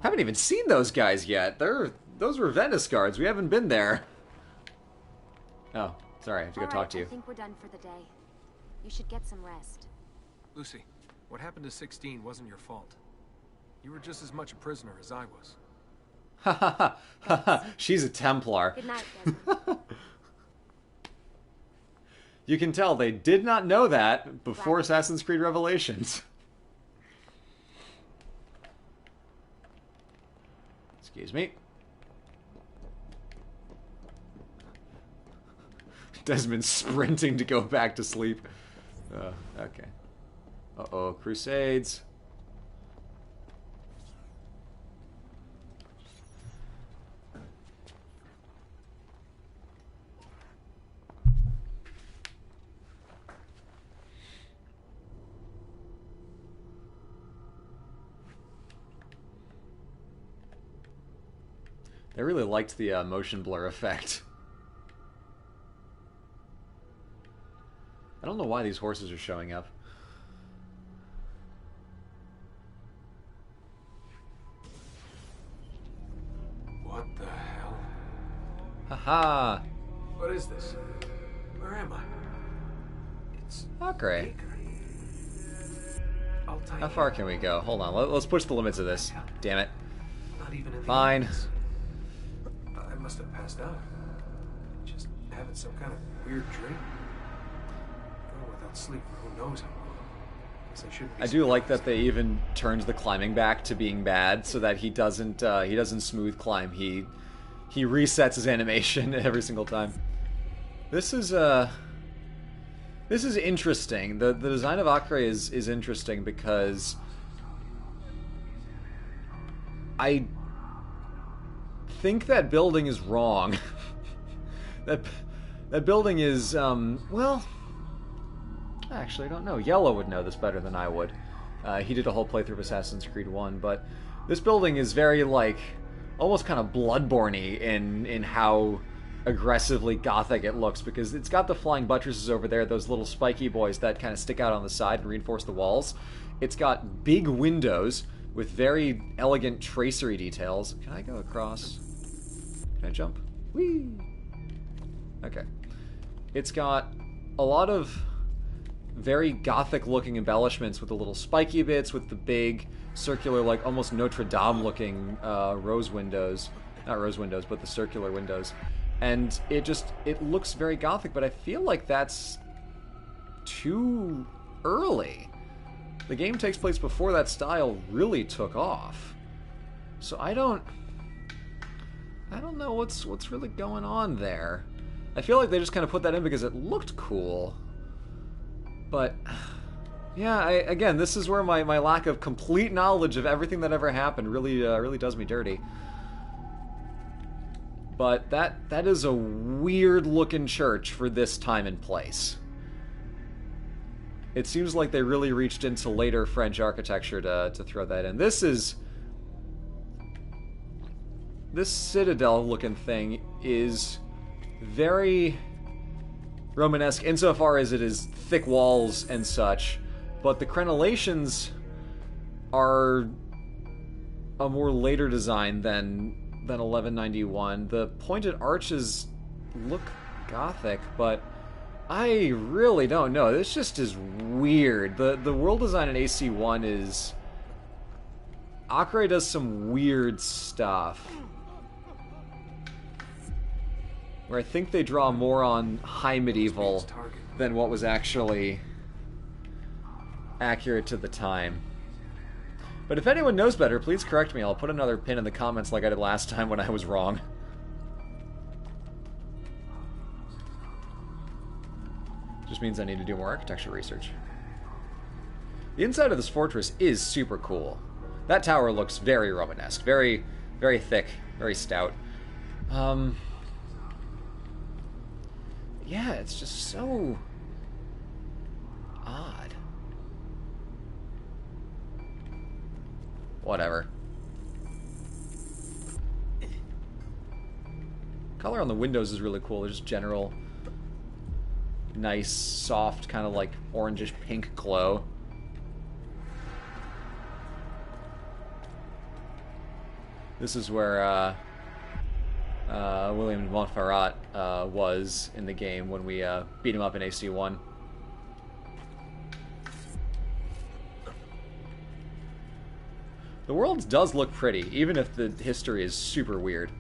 S1: Haven't even seen those guys yet. Those were Venice guards. We haven't been there. Oh, sorry. I have to go talk to you.
S7: I think we're done for the day. You should get some rest.
S9: Lucy, what happened to 16 wasn't your fault. You were just as much a prisoner as I was.
S1: Ha ha ha. She's a Templar.
S7: Good night, Desmond.
S1: You can tell they did not know that before Assassin's Creed Revelations. Excuse me. Desmond's sprinting to go back to sleep. Okay. Uh-oh, Crusades. They really liked the motion blur effect. I don't know why these horses are showing up.
S9: What the hell?
S1: Haha!
S9: What is this? Where am I? It's
S1: Acre.
S9: Altair.
S1: How far can we go? Hold on, let's push the limits of this. Damn it.
S9: Not even in the
S1: Fine.
S9: elements. I must have passed out. Just having some kind of weird dream. Going without sleep for who knows how long. Guess I shouldn't be
S1: I do like that
S9: surprised.
S1: they even turned the climbing back to being bad, so that he doesn't smooth climb. He resets his animation every single time. This is interesting. The design of Acre is interesting because I think that building is wrong. that building is well, actually I don't know. Yellow would know this better than I would. He did a whole playthrough of Assassin's Creed 1, but this building is very like almost kind of Bloodborne-y in how aggressively gothic it looks, because it's got the flying buttresses over there, those little spiky boys that kind of stick out on the side and reinforce the walls. It's got big windows with very elegant tracery details. Can I go across? Can I jump? Whee! Okay. It's got a lot of very gothic looking embellishments with the little spiky bits, with the big circular, like almost Notre Dame looking rose windows. Not rose windows, but the circular windows. And it looks very gothic, but I feel like that's too early. The game takes place before that style really took off. So I don't know what's really going on there. I feel like they just kind of put that in because it looked cool. But yeah, again, this is where my lack of complete knowledge of everything that ever happened really does me dirty. But that is a weird-looking church for this time and place. It seems like they really reached into later French architecture to throw that in. This citadel-looking thing is very Romanesque insofar as it is thick walls and such, but the crenellations are a more later design than 1191. The pointed arches look gothic, but I really don't know. This just is weird. The world design in AC1 is... Acre does some weird stuff. Where I think they draw more on high medieval than what was actually accurate to the time. But if anyone knows better, please correct me. I'll put another pin in the comments like I did last time when I was wrong. Just means I need to do more architecture research. The inside of this fortress is super cool. That tower looks very Romanesque, very, very thick, very stout. Yeah, it's just so odd. Whatever. Color on the windows is really cool. There's just general nice, soft, kind of like orangish pink glow. This is where William de Montferrat was in the game when we beat him up in AC1. The world does look pretty, even if the history is super weird.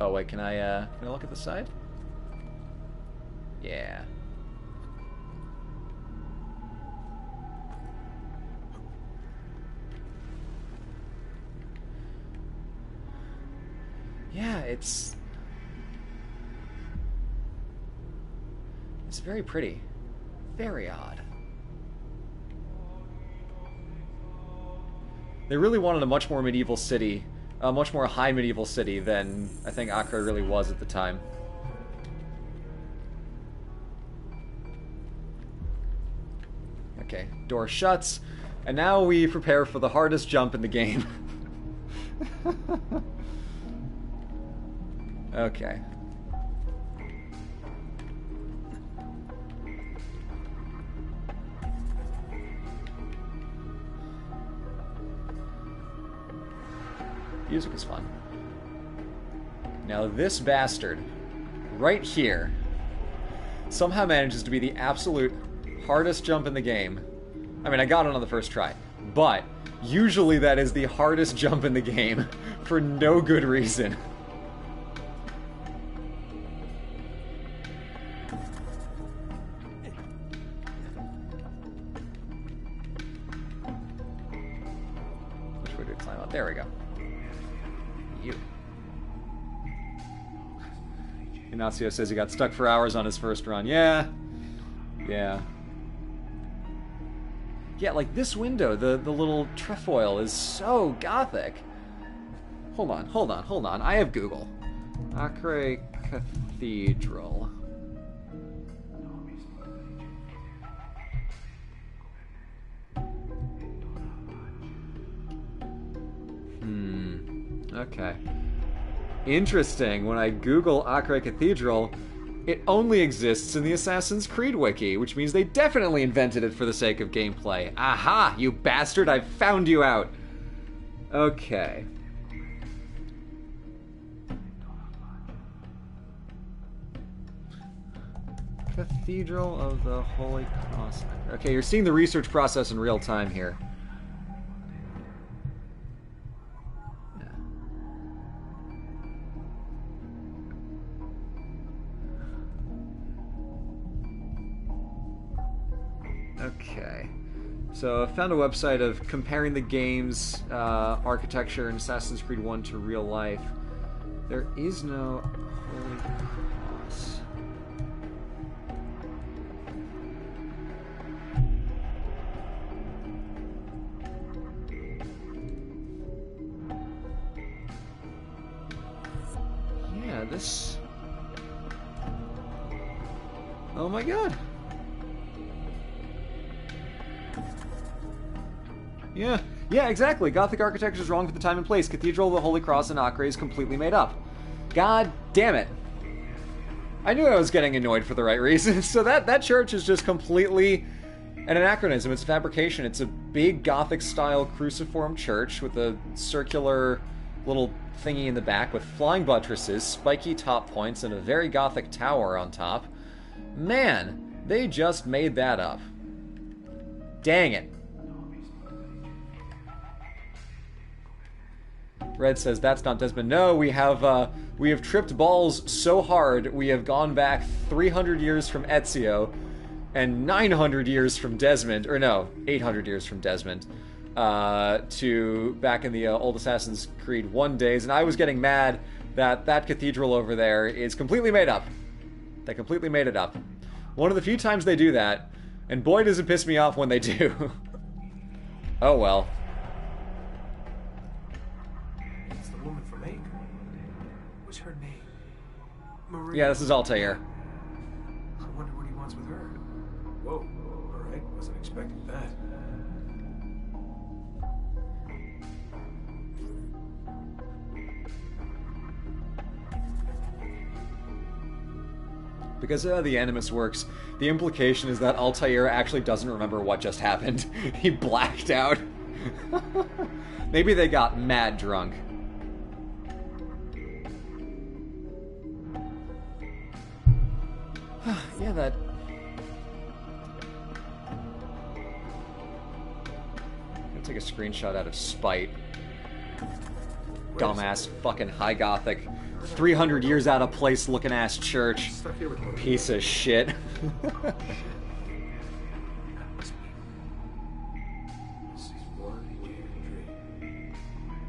S1: Oh wait, can I look at the side? Yeah. Yeah, it's very pretty. Very odd. They really wanted a much more medieval city, a much more high medieval city than I think Acre really was at the time. Okay, door shuts. And now we prepare for the hardest jump in the game. Okay. Music is fun. Now this bastard, right here, somehow manages to be the absolute hardest jump in the game. I mean, I got it on the first try, but usually that is the hardest jump in the game for no good reason. Which way do we climb up? There we go. You. Ignacio says he got stuck for hours on his first run. Yeah. Yeah. Yeah, like this window, the little trefoil is so gothic. Hold on. I have Google. Acre Cathedral. Okay. Interesting. When I Google Acre Cathedral, it only exists in the Assassin's Creed wiki, which means they definitely invented it for the sake of gameplay. Aha! You bastard! I found you out! Okay. Cathedral of the Holy Cross. Okay, you're seeing the research process in real time here. Okay, so I found a website of comparing the game's architecture in Assassin's Creed 1 to real life. There is no Holy Cross. Yeah, this... Oh my god! Yeah, exactly. Gothic architecture is wrong for the time and place. Cathedral of the Holy Cross in Acre is completely made up. God damn it. I knew I was getting annoyed for the right reasons. So that church is just completely an anachronism. It's a fabrication. It's a big Gothic-style cruciform church with a circular little thingy in the back with flying buttresses, spiky top points, and a very Gothic tower on top. Man, they just made that up. Dang it. Red says that's not Desmond. No, we have tripped balls so hard we have gone back 300 years from Ezio and 900 years from Desmond, or no, 800 years from Desmond, to back in the old Assassin's Creed 1 days, and I was getting mad that that cathedral over there is completely made up. They completely made it up. One of the few times they do that, and boy does it piss me off when they do. Oh well.
S9: Her name? Maria.
S1: Yeah, this is Altair.
S9: I wonder what he wants with her. Whoa, alright, wasn't expecting that.
S1: Because of how the Animus works, the implication is that Altair actually doesn't remember what just happened. He blacked out. Maybe they got mad drunk. Yeah, that... I'm gonna take a screenshot out of spite. Dumbass fucking high Gothic 300 years out of place looking ass church. Piece of shit.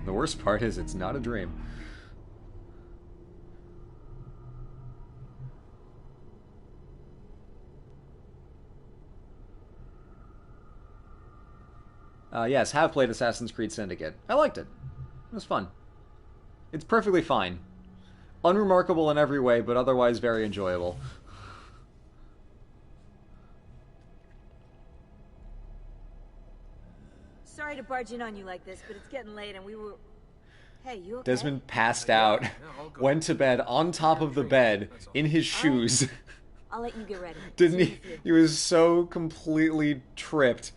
S1: The worst part is it's not a dream. Yes, have played Assassin's Creed Syndicate. I liked it. It was fun. It's perfectly fine. Unremarkable in every way, but otherwise very enjoyable.
S6: Sorry to barge in on you like this, but it's getting late and we were... Hey, you okay?
S1: Desmond passed out, went to bed on top of the bed, in his shoes.
S6: I'll let you get ready.
S1: Didn't he? He was so completely tripped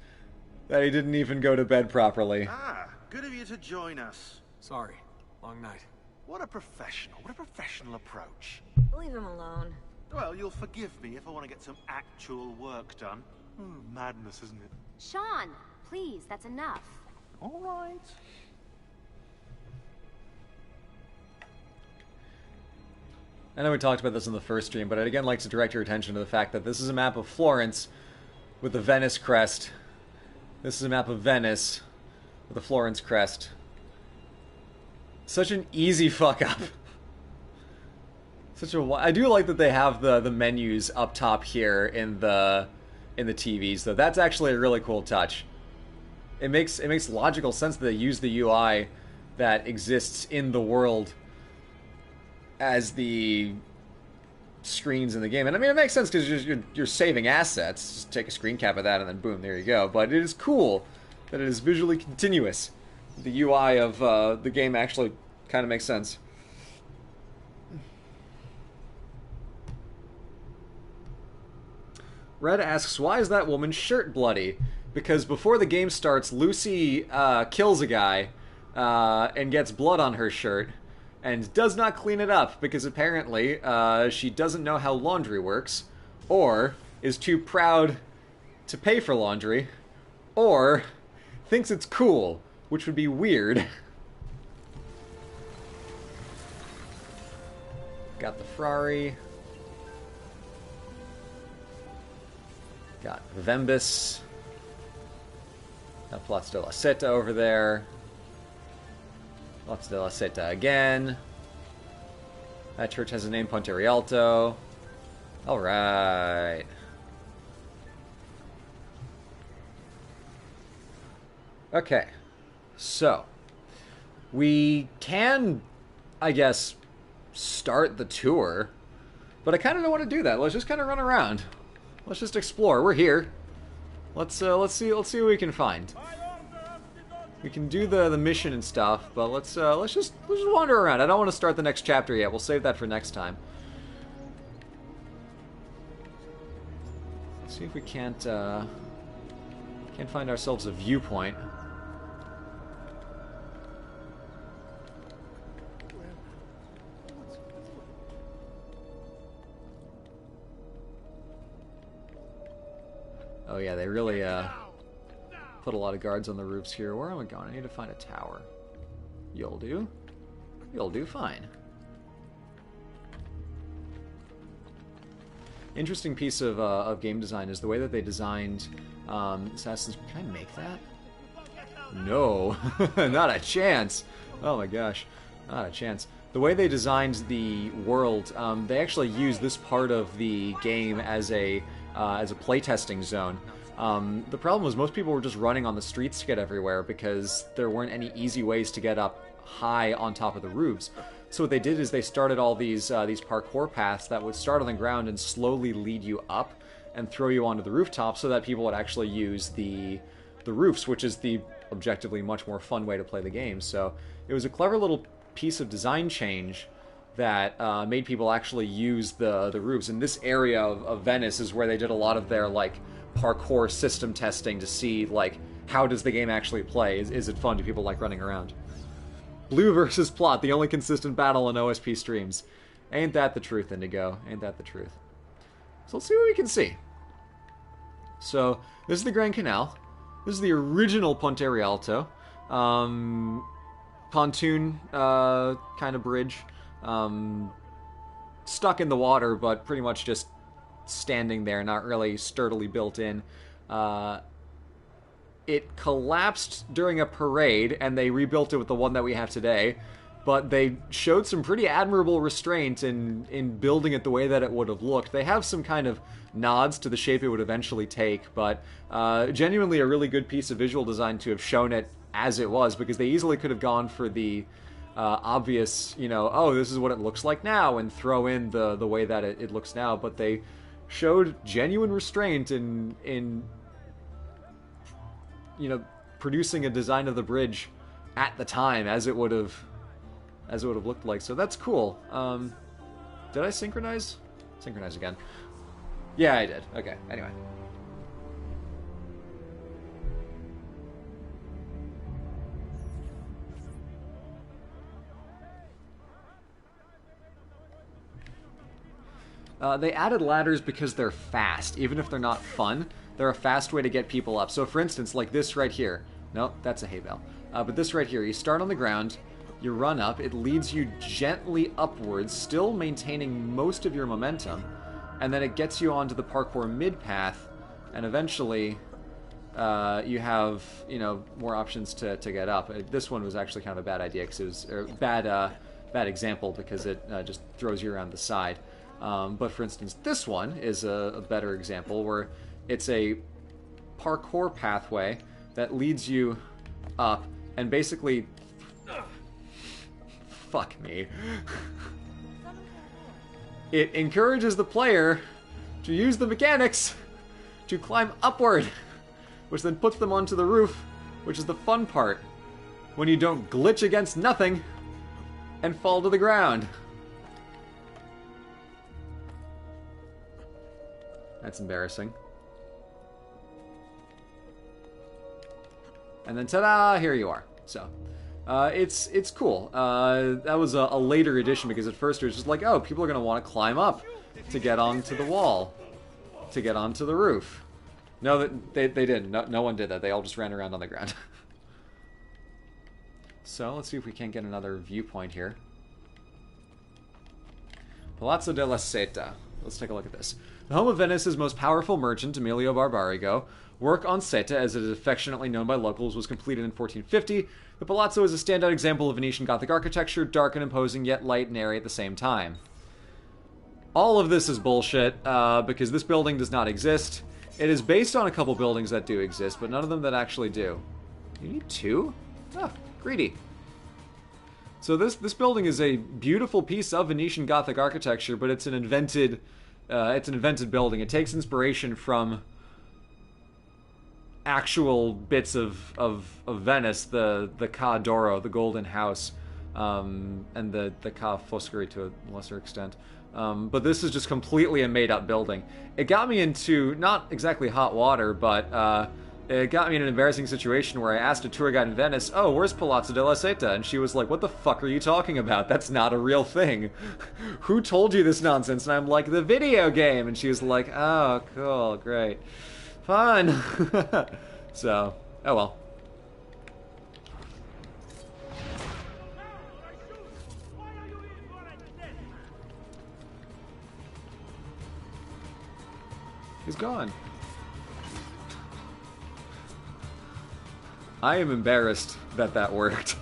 S1: that he didn't even go to bed properly.
S8: Ah, good of you to join us.
S9: Sorry. Long night.
S8: What a professional approach.
S6: Leave him alone.
S8: Well, you'll forgive me if I want to get some actual work done. Madness, isn't it?
S7: Sean, please, that's enough.
S8: All right.
S1: I know we talked about this in the first stream, but I'd again like to direct your attention to the fact that this is a map of Florence with the Venice crest. This is a map of Venice with the Florence crest. Such an easy fuck up. I do like that they have the menus up top here in the TVs, though. That's actually a really cool touch. It makes logical sense that they use the UI that exists in the world as the screens in the game. And I mean, it makes sense because you're saving assets. Just take a screen cap of that and then boom, there you go. But it is cool that it is visually continuous. The UI of the game actually kind of makes sense. Red asks, why is that woman's shirt bloody? Because before the game starts, Lucy kills a guy and gets blood on her shirt and does not clean it up because apparently she doesn't know how laundry works, or is too proud to pay for laundry, or thinks it's cool, which would be weird. Got the Ferrari. Got Vembus. Got Palazzo De La Ceta over there. Palazzo De La Ceta again. That church has a name, Punta Rialto. Alright. Okay. So, we can, I guess, start the tour, but I kind of don't want to do that. Let's just kind of run around. Let's just explore. We're here. Let's see what we can find. We can do the mission and stuff, but let's just wander around. I don't want to start the next chapter yet. We'll save that for next time. Let's see if we can't find ourselves a viewpoint. Oh yeah, they really put a lot of guards on the roofs here. Where am I going? I need to find a tower. You'll do. You'll do fine. Interesting piece of game design is the way that they designed Assassin's Creed. Can I make that? No, not a chance. Oh my gosh, not a chance. The way they designed the world, they actually used this part of the game as a playtesting zone. The problem was most people were just running on the streets to get everywhere because there weren't any easy ways to get up high on top of the roofs. So what they did is they started all these parkour paths that would start on the ground and slowly lead you up and throw you onto the rooftop so that people would actually use the roofs, which is the objectively much more fun way to play the game. So it was a clever little piece of design change that made people actually use the roofs. And this area of Venice is where they did a lot of their like parkour system testing to see like how does the game actually play? Is it fun? Do people like running around? Blue versus plot, the only consistent battle on OSP streams. Ain't that the truth, Indigo? Ain't that the truth? So let's see what we can see. So this is the Grand Canal. This is the original Ponte Rialto. Pontoon kind of bridge. Stuck in the water, but pretty much just standing there, not really sturdily built in. It collapsed during a parade, and they rebuilt it with the one that we have today. But they showed some pretty admirable restraint in building it the way that it would have looked. They have some kind of nods to the shape it would eventually take, but genuinely a really good piece of visual design to have shown it as it was, because they easily could have gone for the obvious, you know, oh, this is what it looks like now, and throw in the way that it looks now. But they showed genuine restraint in you know, producing a design of the bridge at the time as it would have looked like. So that's cool. Did I synchronize? Synchronize again. Yeah, I did. Okay, anyway. They added ladders because they're fast. Even if they're not fun, they're a fast way to get people up. So for instance, like this right here. Nope, that's a hay bale. But this right here, you start on the ground, you run up, it leads you gently upwards, still maintaining most of your momentum, and then it gets you onto the parkour mid-path, and eventually you have, you know, more options to get up. This one was actually kind of a bad idea, because it was a bad example, because it just throws you around the side. But for instance, this one is a better example, where it's a parkour pathway that leads you up, and basically... Fuck me. It encourages the player to use the mechanics to climb upward, which then puts them onto the roof, which is the fun part, when you don't glitch against nothing and fall to the ground. That's embarrassing. And then ta-da, here you are. So, it's cool. That was a later edition, because at first it was just like, oh, people are going to want to climb up to get onto the wall, to get onto the roof. No, they didn't. No one did that. They all just ran around on the ground. So, let's see if we can't get another viewpoint here. Palazzo De La Ceta. Let's take a look at this. The home of Venice's most powerful merchant, Emilio Barbarigo. Work on Ceta, as it is affectionately known by locals, was completed in 1450. The palazzo is a standout example of Venetian Gothic architecture, dark and imposing, yet light and airy at the same time. All of this is bullshit, because this building does not exist. It is based on a couple buildings that do exist, but none of them that actually do. You need two? Ah, greedy. So this building is a beautiful piece of Venetian Gothic architecture, but it's an invented building. It takes inspiration from actual bits of Venice, the Ca' d'Oro, the Golden House, and the Ca' Foscari to a lesser extent. But this is just completely a made-up building. It got me into, not exactly hot water, but it got me in an embarrassing situation where I asked a tour guide in Venice, oh, where's Palazzo De La Ceta? And she was like, what the fuck are you talking about? That's not a real thing. Who told you this nonsense? And I'm like, the video game. And she was like, oh, cool, great. Fun. So, oh well. He's gone. I am embarrassed that that worked.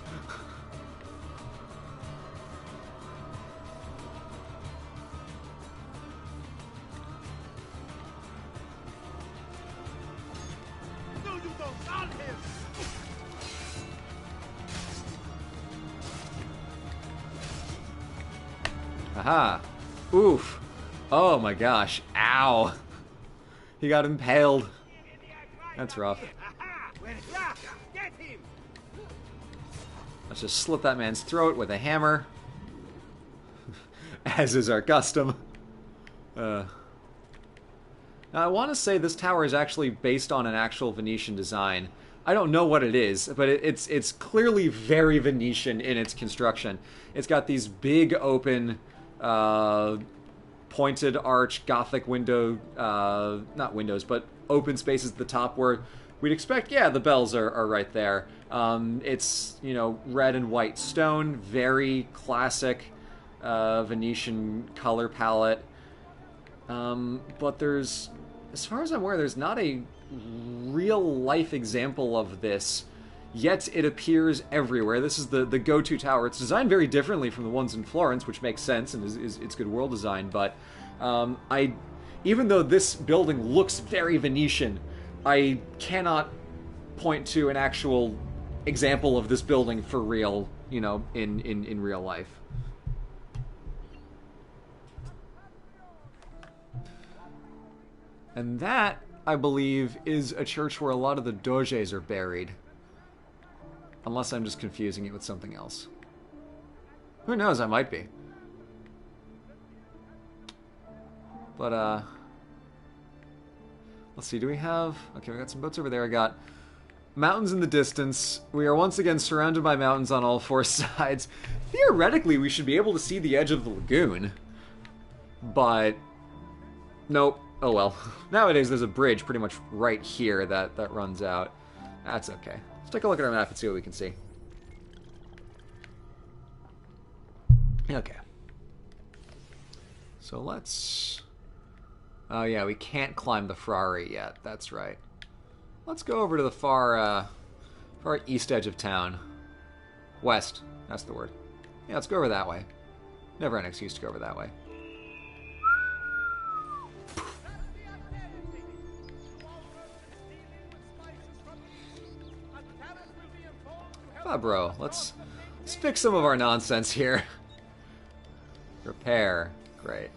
S1: Aha. Oof. Oh my gosh. Ow. He got impaled. That's rough. Let's just slit that man's throat with a hammer. As is our custom. Now I want to say this tower is actually based on an actual Venetian design. I don't know what it is, but it's clearly very Venetian in its construction. It's got these big open, pointed arch Gothic window, not windows, but open spaces at the top where we'd expect, yeah, the bells are right there. It's, you know, red and white stone, very classic Venetian color palette. But there's, as far as I'm aware, there's not a real-life example of this, yet it appears everywhere. This is the go-to tower. It's designed very differently from the ones in Florence, which makes sense and it's good world design, but even though this building looks very Venetian, I cannot point to an actual example of this building for real, you know, in real life. And that, I believe, is a church where a lot of the doges are buried. Unless I'm just confusing it with something else. Who knows, I might be. But, let's see, do we have... Okay, we got some boats over there. I got mountains in the distance. We are once again surrounded by mountains on all four sides. Theoretically, we should be able to see the edge of the lagoon. But, nope. Oh well. Nowadays, there's a bridge pretty much right here that runs out. That's okay. Let's take a look at our map and see what we can see. Okay. So let's... Oh yeah, we can't climb the Ferrari yet. That's right. Let's go over to the far east edge of town. West. That's the word. Yeah, let's go over that way. Never an excuse to go over that way. Ah, bro, let's fix some of our nonsense here. Repair. Great.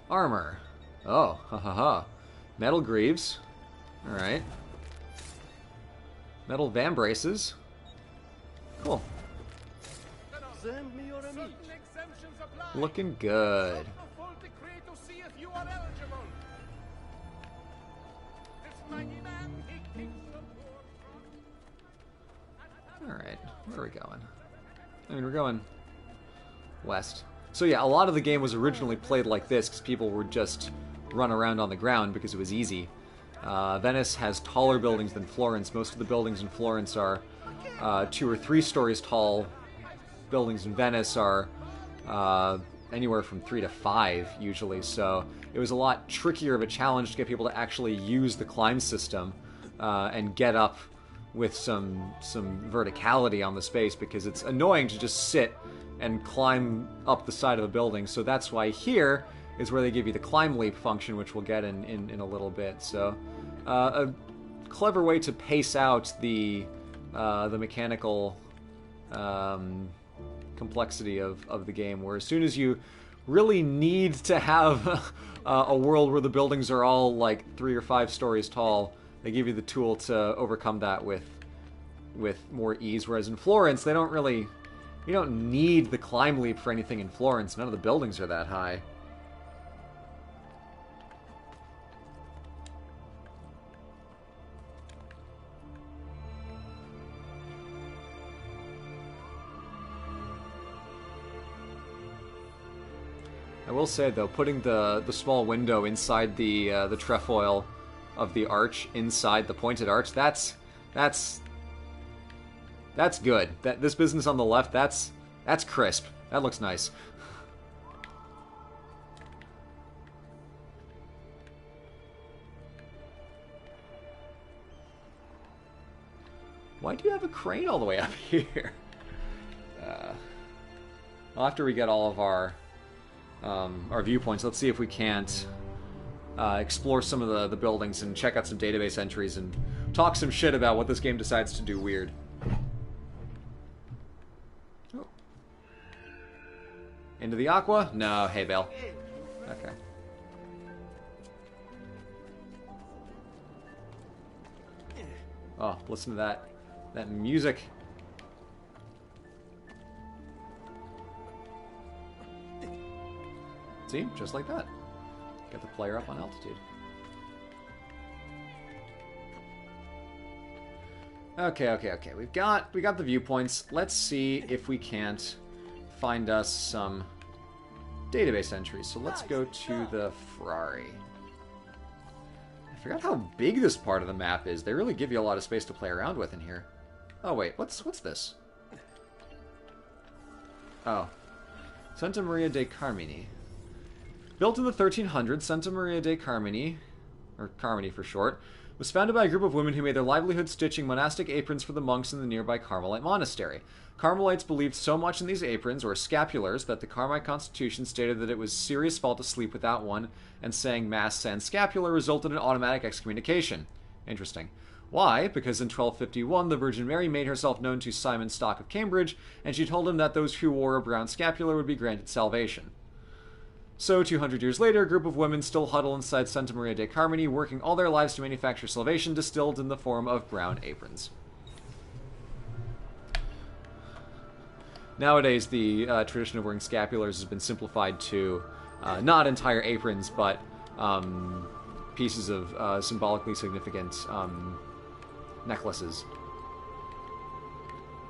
S1: Armor. Oh, ha ha ha. Metal greaves. Alright. Metal vambraces. Cool. Looking good. Alright, where are we going? I mean, we're going west. So yeah, a lot of the game was originally played like this because people would just run around on the ground because it was easy. Venice has taller buildings than Florence. Most of the buildings in Florence are 2 or 3 stories tall. Buildings in Venice are anywhere from 3 to 5 usually, so it was a lot trickier of a challenge to get people to actually use the climb system and get up with some verticality on the space, because it's annoying to just sit and climb up the side of a building. So that's why here is where they give you the climb leap function, which we'll get in a little bit. So a clever way to pace out the mechanical complexity of the game, where as soon as you really need to have a world where the buildings are all like 3 or 5 stories tall, they give you the tool to overcome that with more ease. Whereas in Florence, they don't really... You don't need the climb leap for anything in Florence. None of the buildings are that high. I will say, though, putting the small window inside the trefoil of the arch, inside the pointed arch, that's good. This business on the left, that's crisp. That looks nice. Why do you have a crane all the way up here? Well, after we get all of our viewpoints, let's see if we can't explore some of the buildings and check out some database entries and talk some shit about what this game decides to do weird. Oh. Into the aqua? No, hay bale. Okay. Oh, listen to that music. See? Just like that. Get the player up on altitude. Okay. We got the viewpoints. Let's see if we can't find us some database entries. So let's go to the Ferrari. I forgot how big this part of the map is. They really give you a lot of space to play around with in here. Oh wait, what's this? Oh. Santa Maria de Carmeny. Built in the 1300s, Santa Maria de Carmeny, or Carmeny for short, was founded by a group of women who made their livelihood stitching monastic aprons for the monks in the nearby Carmelite monastery. Carmelites believed so much in these aprons, or scapulars, that the Carmine Constitution stated that it was serious fault to sleep without one, and saying Mass sans scapula resulted in automatic excommunication. Interesting. Why? Because in 1251, the Virgin Mary made herself known to Simon Stock of Cambridge, and she told him that those who wore a brown scapular would be granted salvation. So, 200 years later, a group of women still huddle inside Santa Maria de Carmeny, working all their lives to manufacture salvation distilled in the form of brown aprons. Nowadays, the tradition of wearing scapulars has been simplified to not entire aprons, but pieces of symbolically significant necklaces,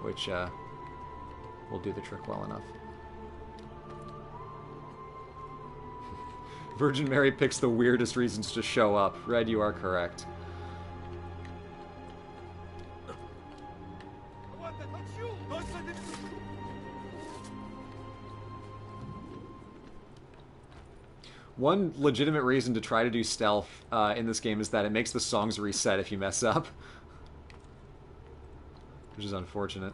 S1: which will do the trick well enough. Virgin Mary picks the weirdest reasons to show up. Red, you are correct. One legitimate reason to try to do stealth in this game is that it makes the songs reset if you mess up. Which is unfortunate.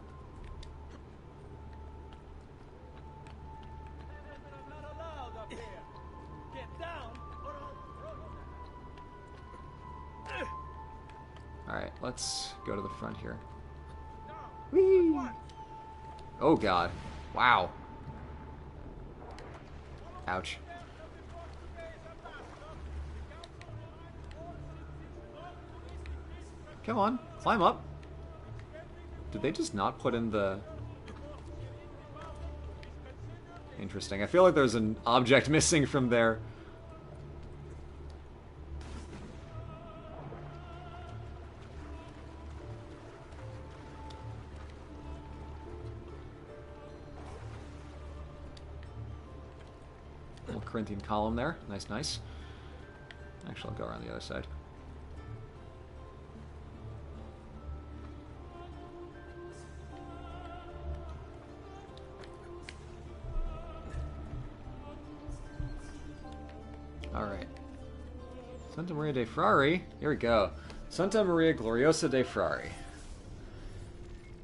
S1: Alright, let's go to the front here. Whee! Oh god. Wow. Ouch. Come on, climb up. Did they just not put in the... Interesting. I feel like there's an object missing from there. Little Corinthian column there. Nice, nice. Actually, I'll go around the other side. Alright. Santa Maria dei Frari. Here we go. Santa Maria Gloriosa dei Frari.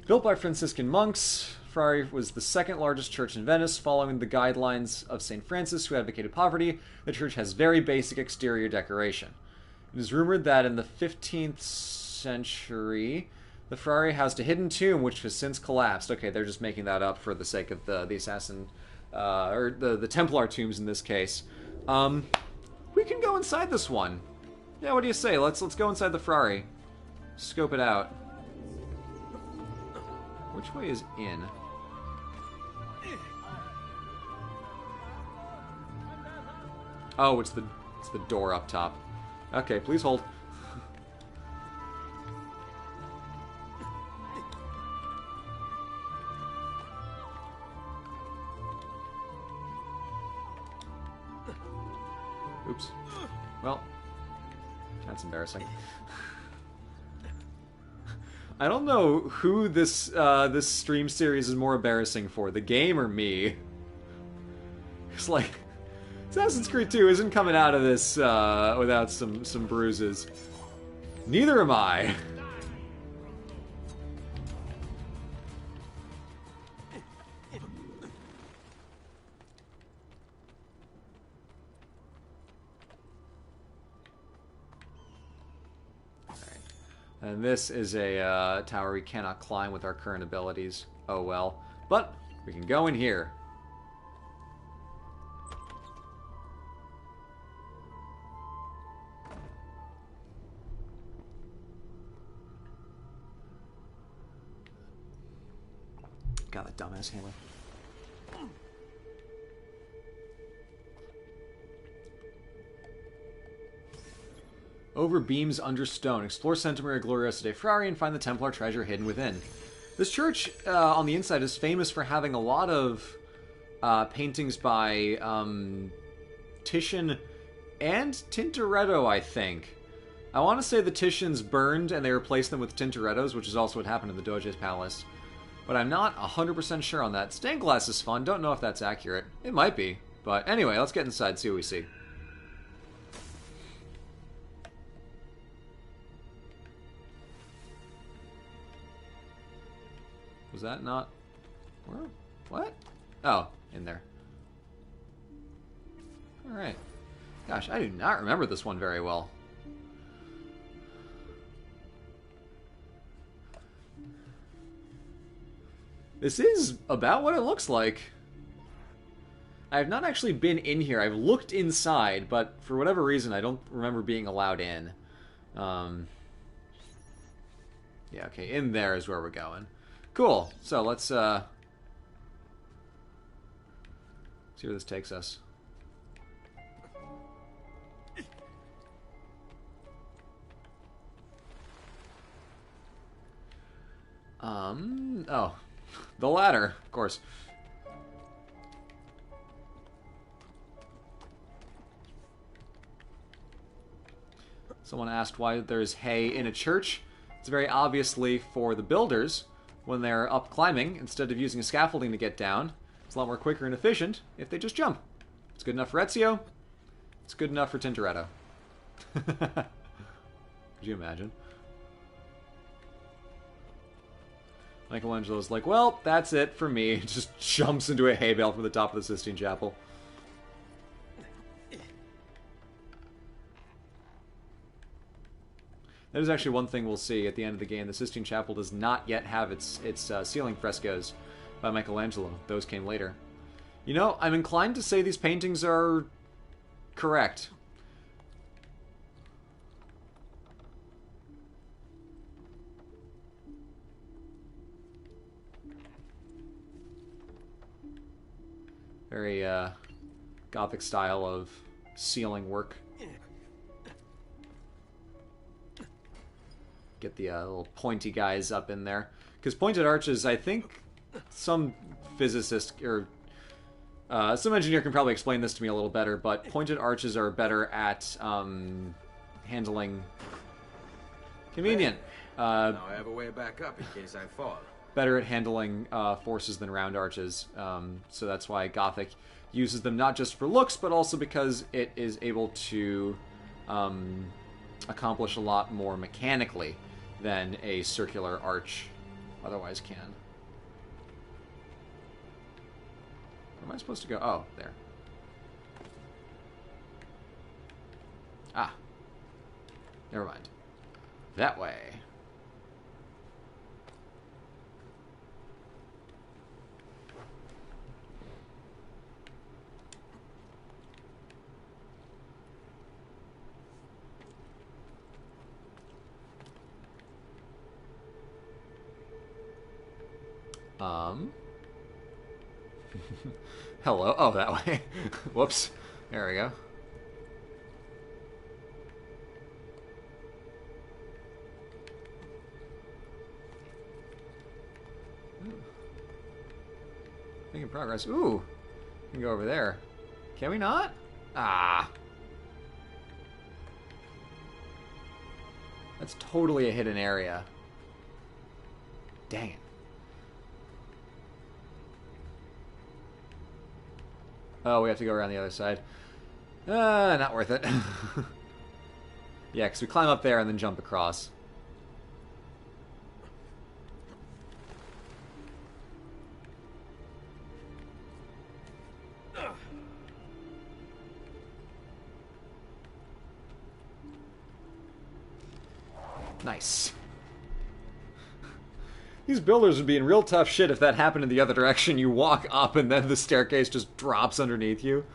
S1: Built by Franciscan monks, Frari was the second largest church in Venice, following the guidelines of St. Francis, who advocated poverty. The church has very basic exterior decoration. It is rumored that in the 15th century, the Frari housed a hidden tomb, which has since collapsed. Okay, they're just making that up for the sake of the assassin, or the Templar tombs in this case. We can go inside this one. Yeah, what do you say? Let's go inside the Frari. Scope it out. Which way is in? Oh, it's the door up top. Okay, please hold. Oops. Well, that's embarrassing. I don't know who this this stream series is more embarrassing for, the game or me. It's like Assassin's Creed 2 isn't coming out of this without some bruises. Neither am I. And this is a tower we cannot climb with our current abilities. Oh well. But we can go in here. God, that dumbass hammer. Over beams under stone. Explore Santa Maria Gloriosa dei Frari and find the Templar treasure hidden within. This church on the inside is famous for having a lot of paintings by Titian and Tintoretto, I think. I want to say the Titians burned and they replaced them with Tintorettos, which is also what happened in the Doge's Palace. But I'm not 100% sure on that. Stained glass is fun. Don't know if that's accurate. It might be. But anyway, let's get inside, see what we see. Was that not... Where? What? Oh, in there. Alright. Gosh, I do not remember this one very well. This is about what it looks like. I have not actually been in here. I've looked inside, but for whatever reason, I don't remember being allowed in. Yeah, okay, in there is where we're going. Cool. So let's See where this takes us. Oh. The ladder, of course. Someone asked why there's hay in a church. It's very obviously for the builders when they're up climbing. Instead of using a scaffolding to get down, it's a lot more quicker and efficient if they just jump. It's good enough for Ezio. It's good enough for Tintoretto. Could you imagine? Michelangelo's like, well, that's it for me. Just jumps into a hay bale from the top of the Sistine Chapel. That is actually one thing we'll see at the end of the game. The Sistine Chapel does not yet have its ceiling frescoes by Michelangelo. Those came later. You know, I'm inclined to say these paintings are correct. Very Gothic style of ceiling work. Get the little pointy guys up in there. Because pointed arches, I think some physicist or some engineer can probably explain this to me a little better, but pointed arches are better at handling... Convenient.
S3: Now I have a way back up in case I fall.
S1: Better at handling forces than round arches. So that's why Gothic uses them not just for looks, but also because it is able to accomplish a lot more mechanically than a circular arch otherwise can. Where am I supposed to go? Oh, there. Ah. Never mind. That way. Hello. Oh, that way. Whoops. There we go. Making progress. Ooh. We can go over there. Can we not? Ah. That's totally a hidden area. Dang it. Oh, we have to go around the other side. Not worth it. Yeah, because we climb up there and then jump across. Nice. These builders would be in real tough shit if that happened in the other direction. You walk up and then the staircase just drops underneath you.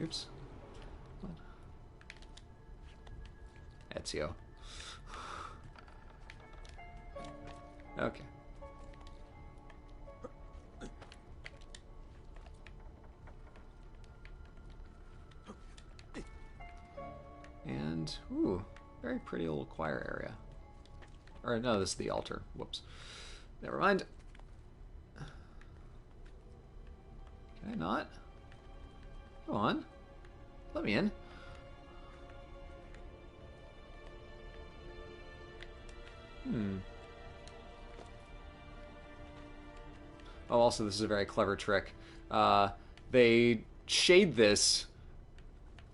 S1: Oops. Ezio. Okay. And, ooh, very pretty little choir area. Or, no, this is the altar. Whoops. Never mind. Can I not? Go on. Let me in. Oh, also, this is a very clever trick. They shade this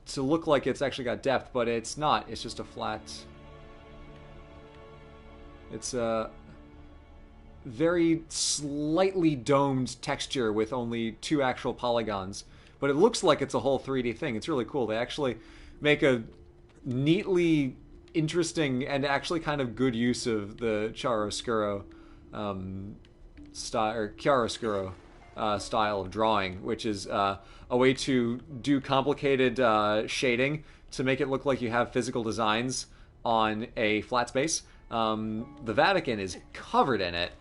S1: to look like it's actually got depth, but it's not. It's just a flat... It's a very slightly domed texture with only 2 actual polygons. But it looks like it's a whole 3D thing. It's really cool. They actually make a neatly interesting and actually kind of good use of the chiaroscuro style, or chiaroscuro style of drawing, which is a way to do complicated shading to make it look like you have physical designs on a flat space. The Vatican is covered in it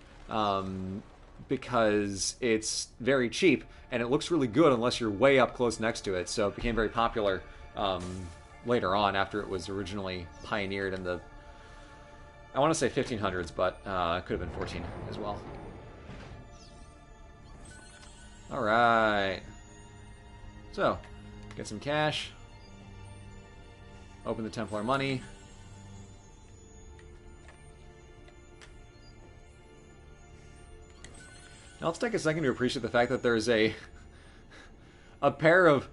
S1: because it's very cheap, and it looks really good unless you're way up close next to it, so it became very popular later on after it was originally pioneered in the, I want to say 1500s, but it could have been 14 as well. Alright. So, get some cash. Open the Templar money. Now let's take a second to appreciate the fact that there's a pair of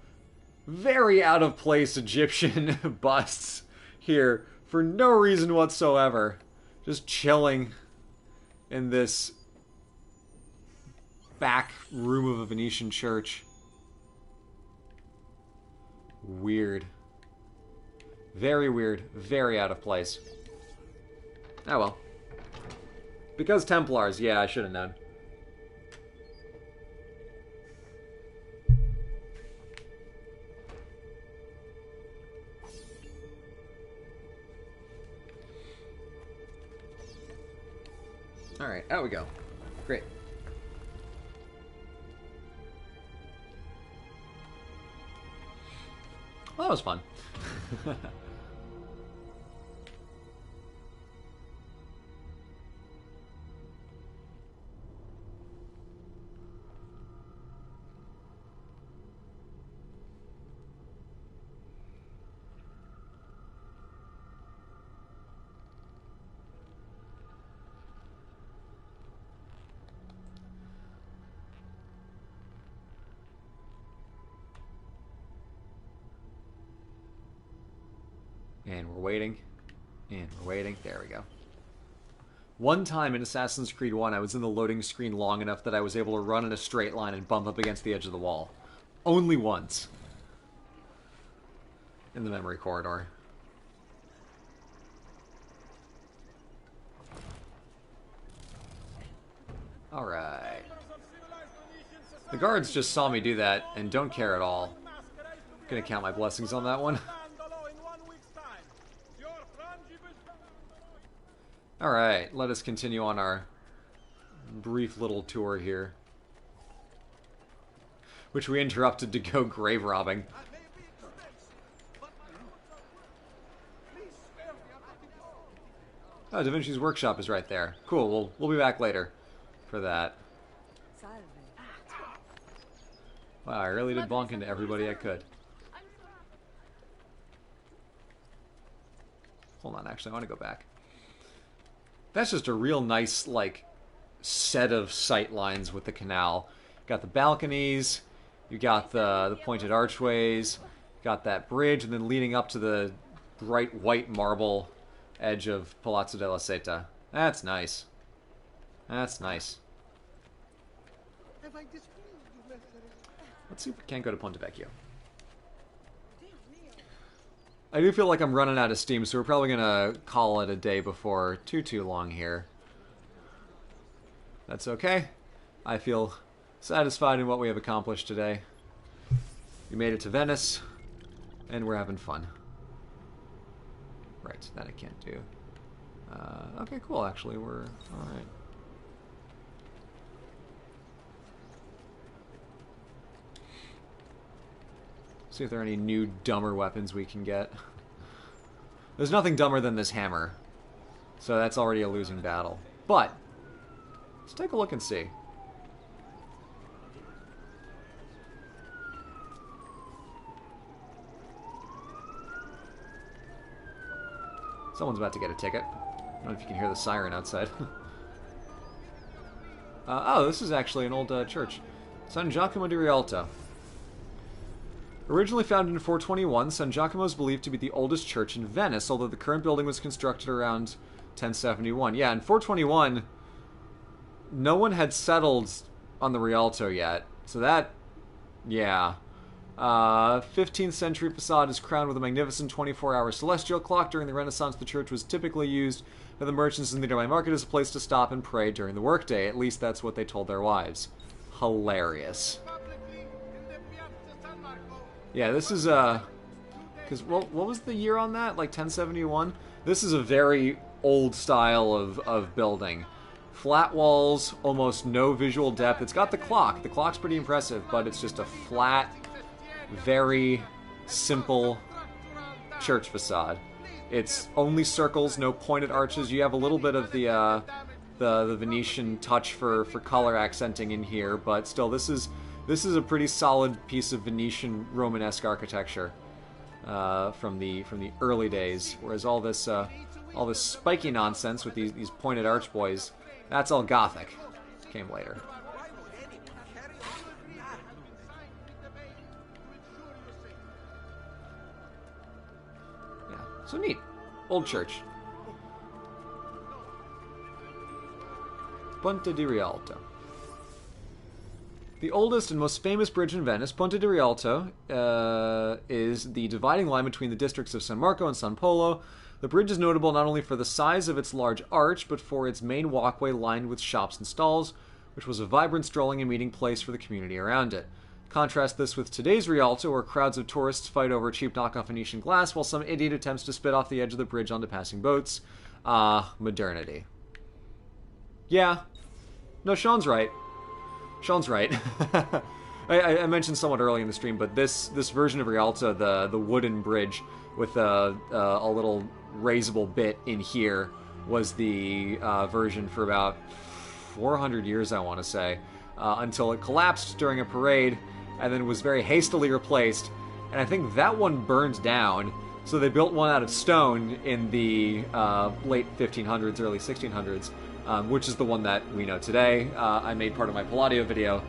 S1: very out of place Egyptian busts here for no reason whatsoever. Just chilling in this back room of a Venetian church. Weird. Very weird. Very out of place. Oh well. Because Templars, yeah, I should have known. Alright, out we go. Great. Well, that was fun. And we're waiting. And we're waiting. There we go. One time in Assassin's Creed 1, I was in the loading screen long enough that I was able to run in a straight line and bump up against the edge of the wall. Only once. In the memory corridor. Alright. The guards just saw me do that and don't care at all. Gonna count my blessings on that one. Alright, let us continue on our brief little tour here. Which we interrupted to go grave robbing. Oh, Da Vinci's workshop is right there. Cool, we'll be back later for that. Wow, I really did bonk into everybody I could. Hold on, actually, I want to go back. That's just a real nice, like, set of sight lines with the canal. You got the balconies, you got the pointed archways, got that bridge, and then leading up to the bright white marble edge of Palazzo De La Ceta. That's nice. That's nice. Let's see if we can't go to Punta Vecchio. I do feel like I'm running out of steam, so we're probably going to call it a day before too long here. That's okay. I feel satisfied in what we have accomplished today. We made it to Venice, and we're having fun. Right, that I can't do. Okay, cool, actually, we're alright. See if there are any new, dumber weapons we can get. There's nothing dumber than this hammer. So that's already a losing battle. But, let's take a look and see. Someone's about to get a ticket. I don't know if you can hear the siren outside. Oh, this is actually an old church. San Giacomo di Rialto. Originally founded in 421, San Giacomo is believed to be the oldest church in Venice, although the current building was constructed around 1071. Yeah, in 421, no one had settled on the Rialto yet. So that, yeah. 15th century facade is crowned with a magnificent 24-hour celestial clock. During the Renaissance, the church was typically used by the merchants in the nearby market as a place to stop and pray during the workday. At least that's what they told their wives. hilarious. Yeah, this is, because, well, what was the year on that? Like 1071? This is a very old style of building. Flat walls, almost no visual depth. It's got the clock. The clock's pretty impressive, but it's just a flat, very simple church facade. It's only circles, no pointed arches. You have a little bit of the Venetian touch for color accenting in here, but still, this is a pretty solid piece of Venetian Romanesque architecture from the early days. Whereas all this spiky nonsense with these pointed archboys, that's all Gothic. Came later. So neat. Old church. Punta di Rialto. The oldest and most famous bridge in Venice, Punta di Rialto, is the dividing line between the districts of San Marco and San Polo. The bridge is notable not only for the size of its large arch, but for its main walkway lined with shops and stalls, which was a vibrant strolling and meeting place for the community around it. Contrast this with today's Rialto, where crowds of tourists fight over cheap knockoff Venetian glass, while some idiot attempts to spit off the edge of the bridge onto passing boats. Modernity. Yeah. No, Sean's right. Sean's right. I mentioned somewhat early in the stream, but this version of Rialto, the wooden bridge with a little raisable bit in here, was the version for about 400 years, I want to say, until it collapsed during a parade, and then was very hastily replaced, and I think that one burned down, so they built one out of stone in the late 1500s, early 1600s, which is the one that we know today. I made part of my Palladio video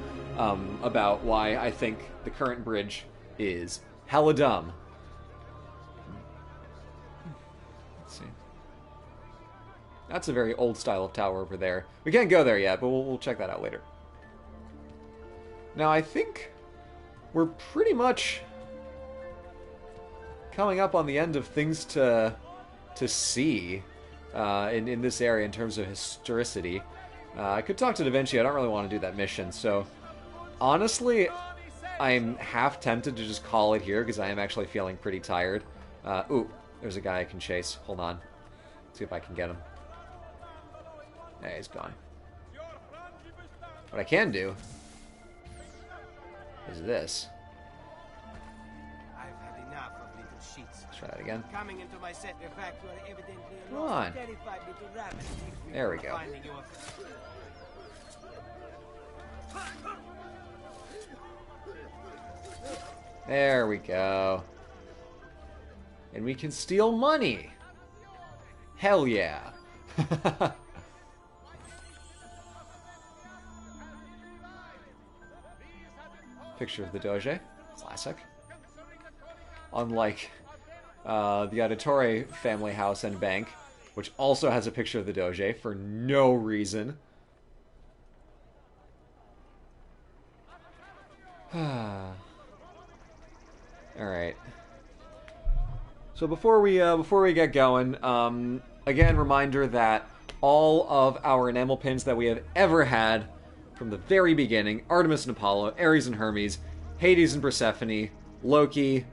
S1: about why I think the current bridge is hella dumb. Let's see. That's a very old style of tower over there. We can't go there yet, but we'll check that out later. Now, I think we're pretty much coming up on the end of things to see in this area in terms of historicity. I could talk to Da Vinci. I don't really want to do that mission, so honestly, I'm half tempted to just call it here because I am actually feeling pretty tired. Ooh, there's a guy I can chase. Hold on. See if I can get him. Hey, he's gone. What I can do is this.
S10: I've had enough of little sheets.
S1: Let's try that again.
S10: Coming into my set, in fact, you are evidently a
S1: Come on.
S10: terrified little rabbit.
S1: There we go.
S10: Finding you
S1: There we go. And we can steal money. Hell yeah. Picture of the Doge. Classic. Unlike the Auditore family house and bank, which also has a picture of the Doge for no reason. Alright. So before we get going, again, reminder that all of our enamel pins that we have ever had from the very beginning, Artemis and Apollo, Ares and Hermes, Hades and Persephone, Loki,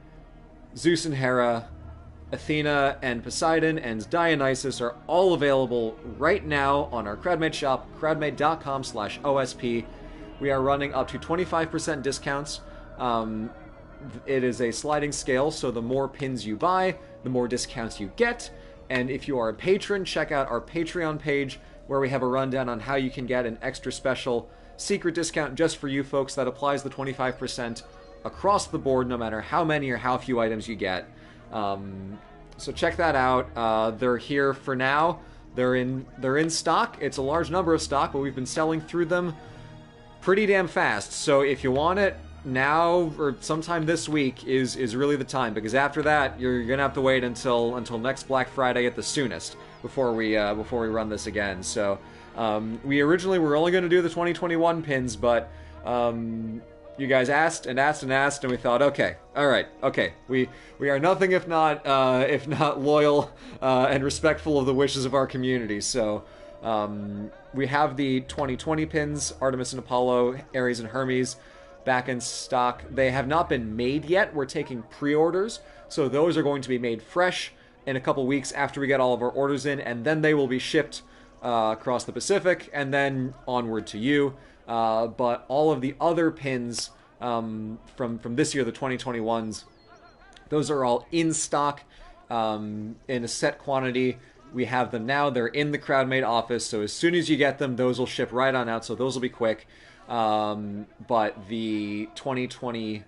S1: Zeus and Hera, Athena and Poseidon, and Dionysus are all available right now on our Crowdmade shop, crowdmade.com/OSP. We are running up to 25% discounts. It is a sliding scale, so the more pins you buy, the more discounts you get. And if you are a patron, check out our Patreon page, where we have a rundown on how you can get an extra special secret discount just for you folks that applies the 25% across the board, no matter how many or how few items you get. So check that out. They're here for now. They're in stock. It's a large number of stock, but we've been selling through them pretty damn fast. So if you want it now or sometime this week is really the time, because after that you're gonna have to wait until next Black Friday at the soonest before we run this again. So we originally were only going to do the 2021 pins, but you guys asked and asked and asked, and we thought, okay, all right, okay, we are nothing if not loyal and respectful of the wishes of our community. So We have the 2020 pins, Artemis and Apollo, Ares and Hermes, back in stock. They have not been made yet. We're taking pre-orders, so those are going to be made fresh in a couple weeks after we get all of our orders in, and then they will be shipped across the Pacific, and then onward to you. But all of the other pins from this year, the 2021s, those are all in stock in a set quantity. We have them now. They're in the CrowdMade office, so as soon as you get them, those will ship right on out, so those will be quick. But the 2020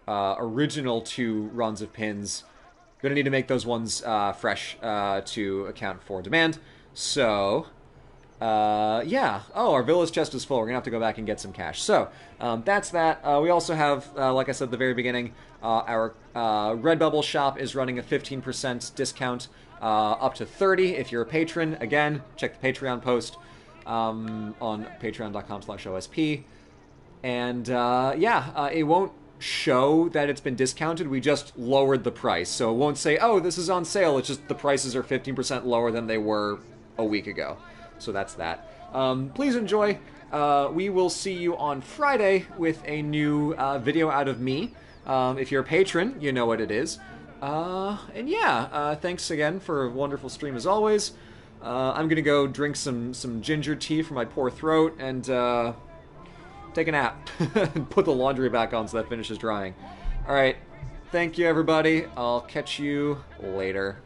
S1: original 2 runs of pins, going to need to make those ones fresh to account for demand. So, yeah. Oh, our Villa's chest is full. We're going to have to go back and get some cash. So, that's that. We also have, like I said at the very beginning, our Redbubble shop is running a 15% discount up to 30 if you're a patron. Again, check the Patreon post on patreon.com/OSP. And, yeah, it won't show that it's been discounted. We just lowered the price. So it won't say, oh, this is on sale. It's just the prices are 15% lower than they were a week ago. So that's that. Please enjoy. We will see you on Friday with a new video out of me. If you're a patron, you know what it is. And yeah, thanks again for a wonderful stream as always. I'm gonna go drink some ginger tea for my poor throat and take a nap and put the laundry back on so that finishes drying. Alright, thank you everybody. I'll catch you later.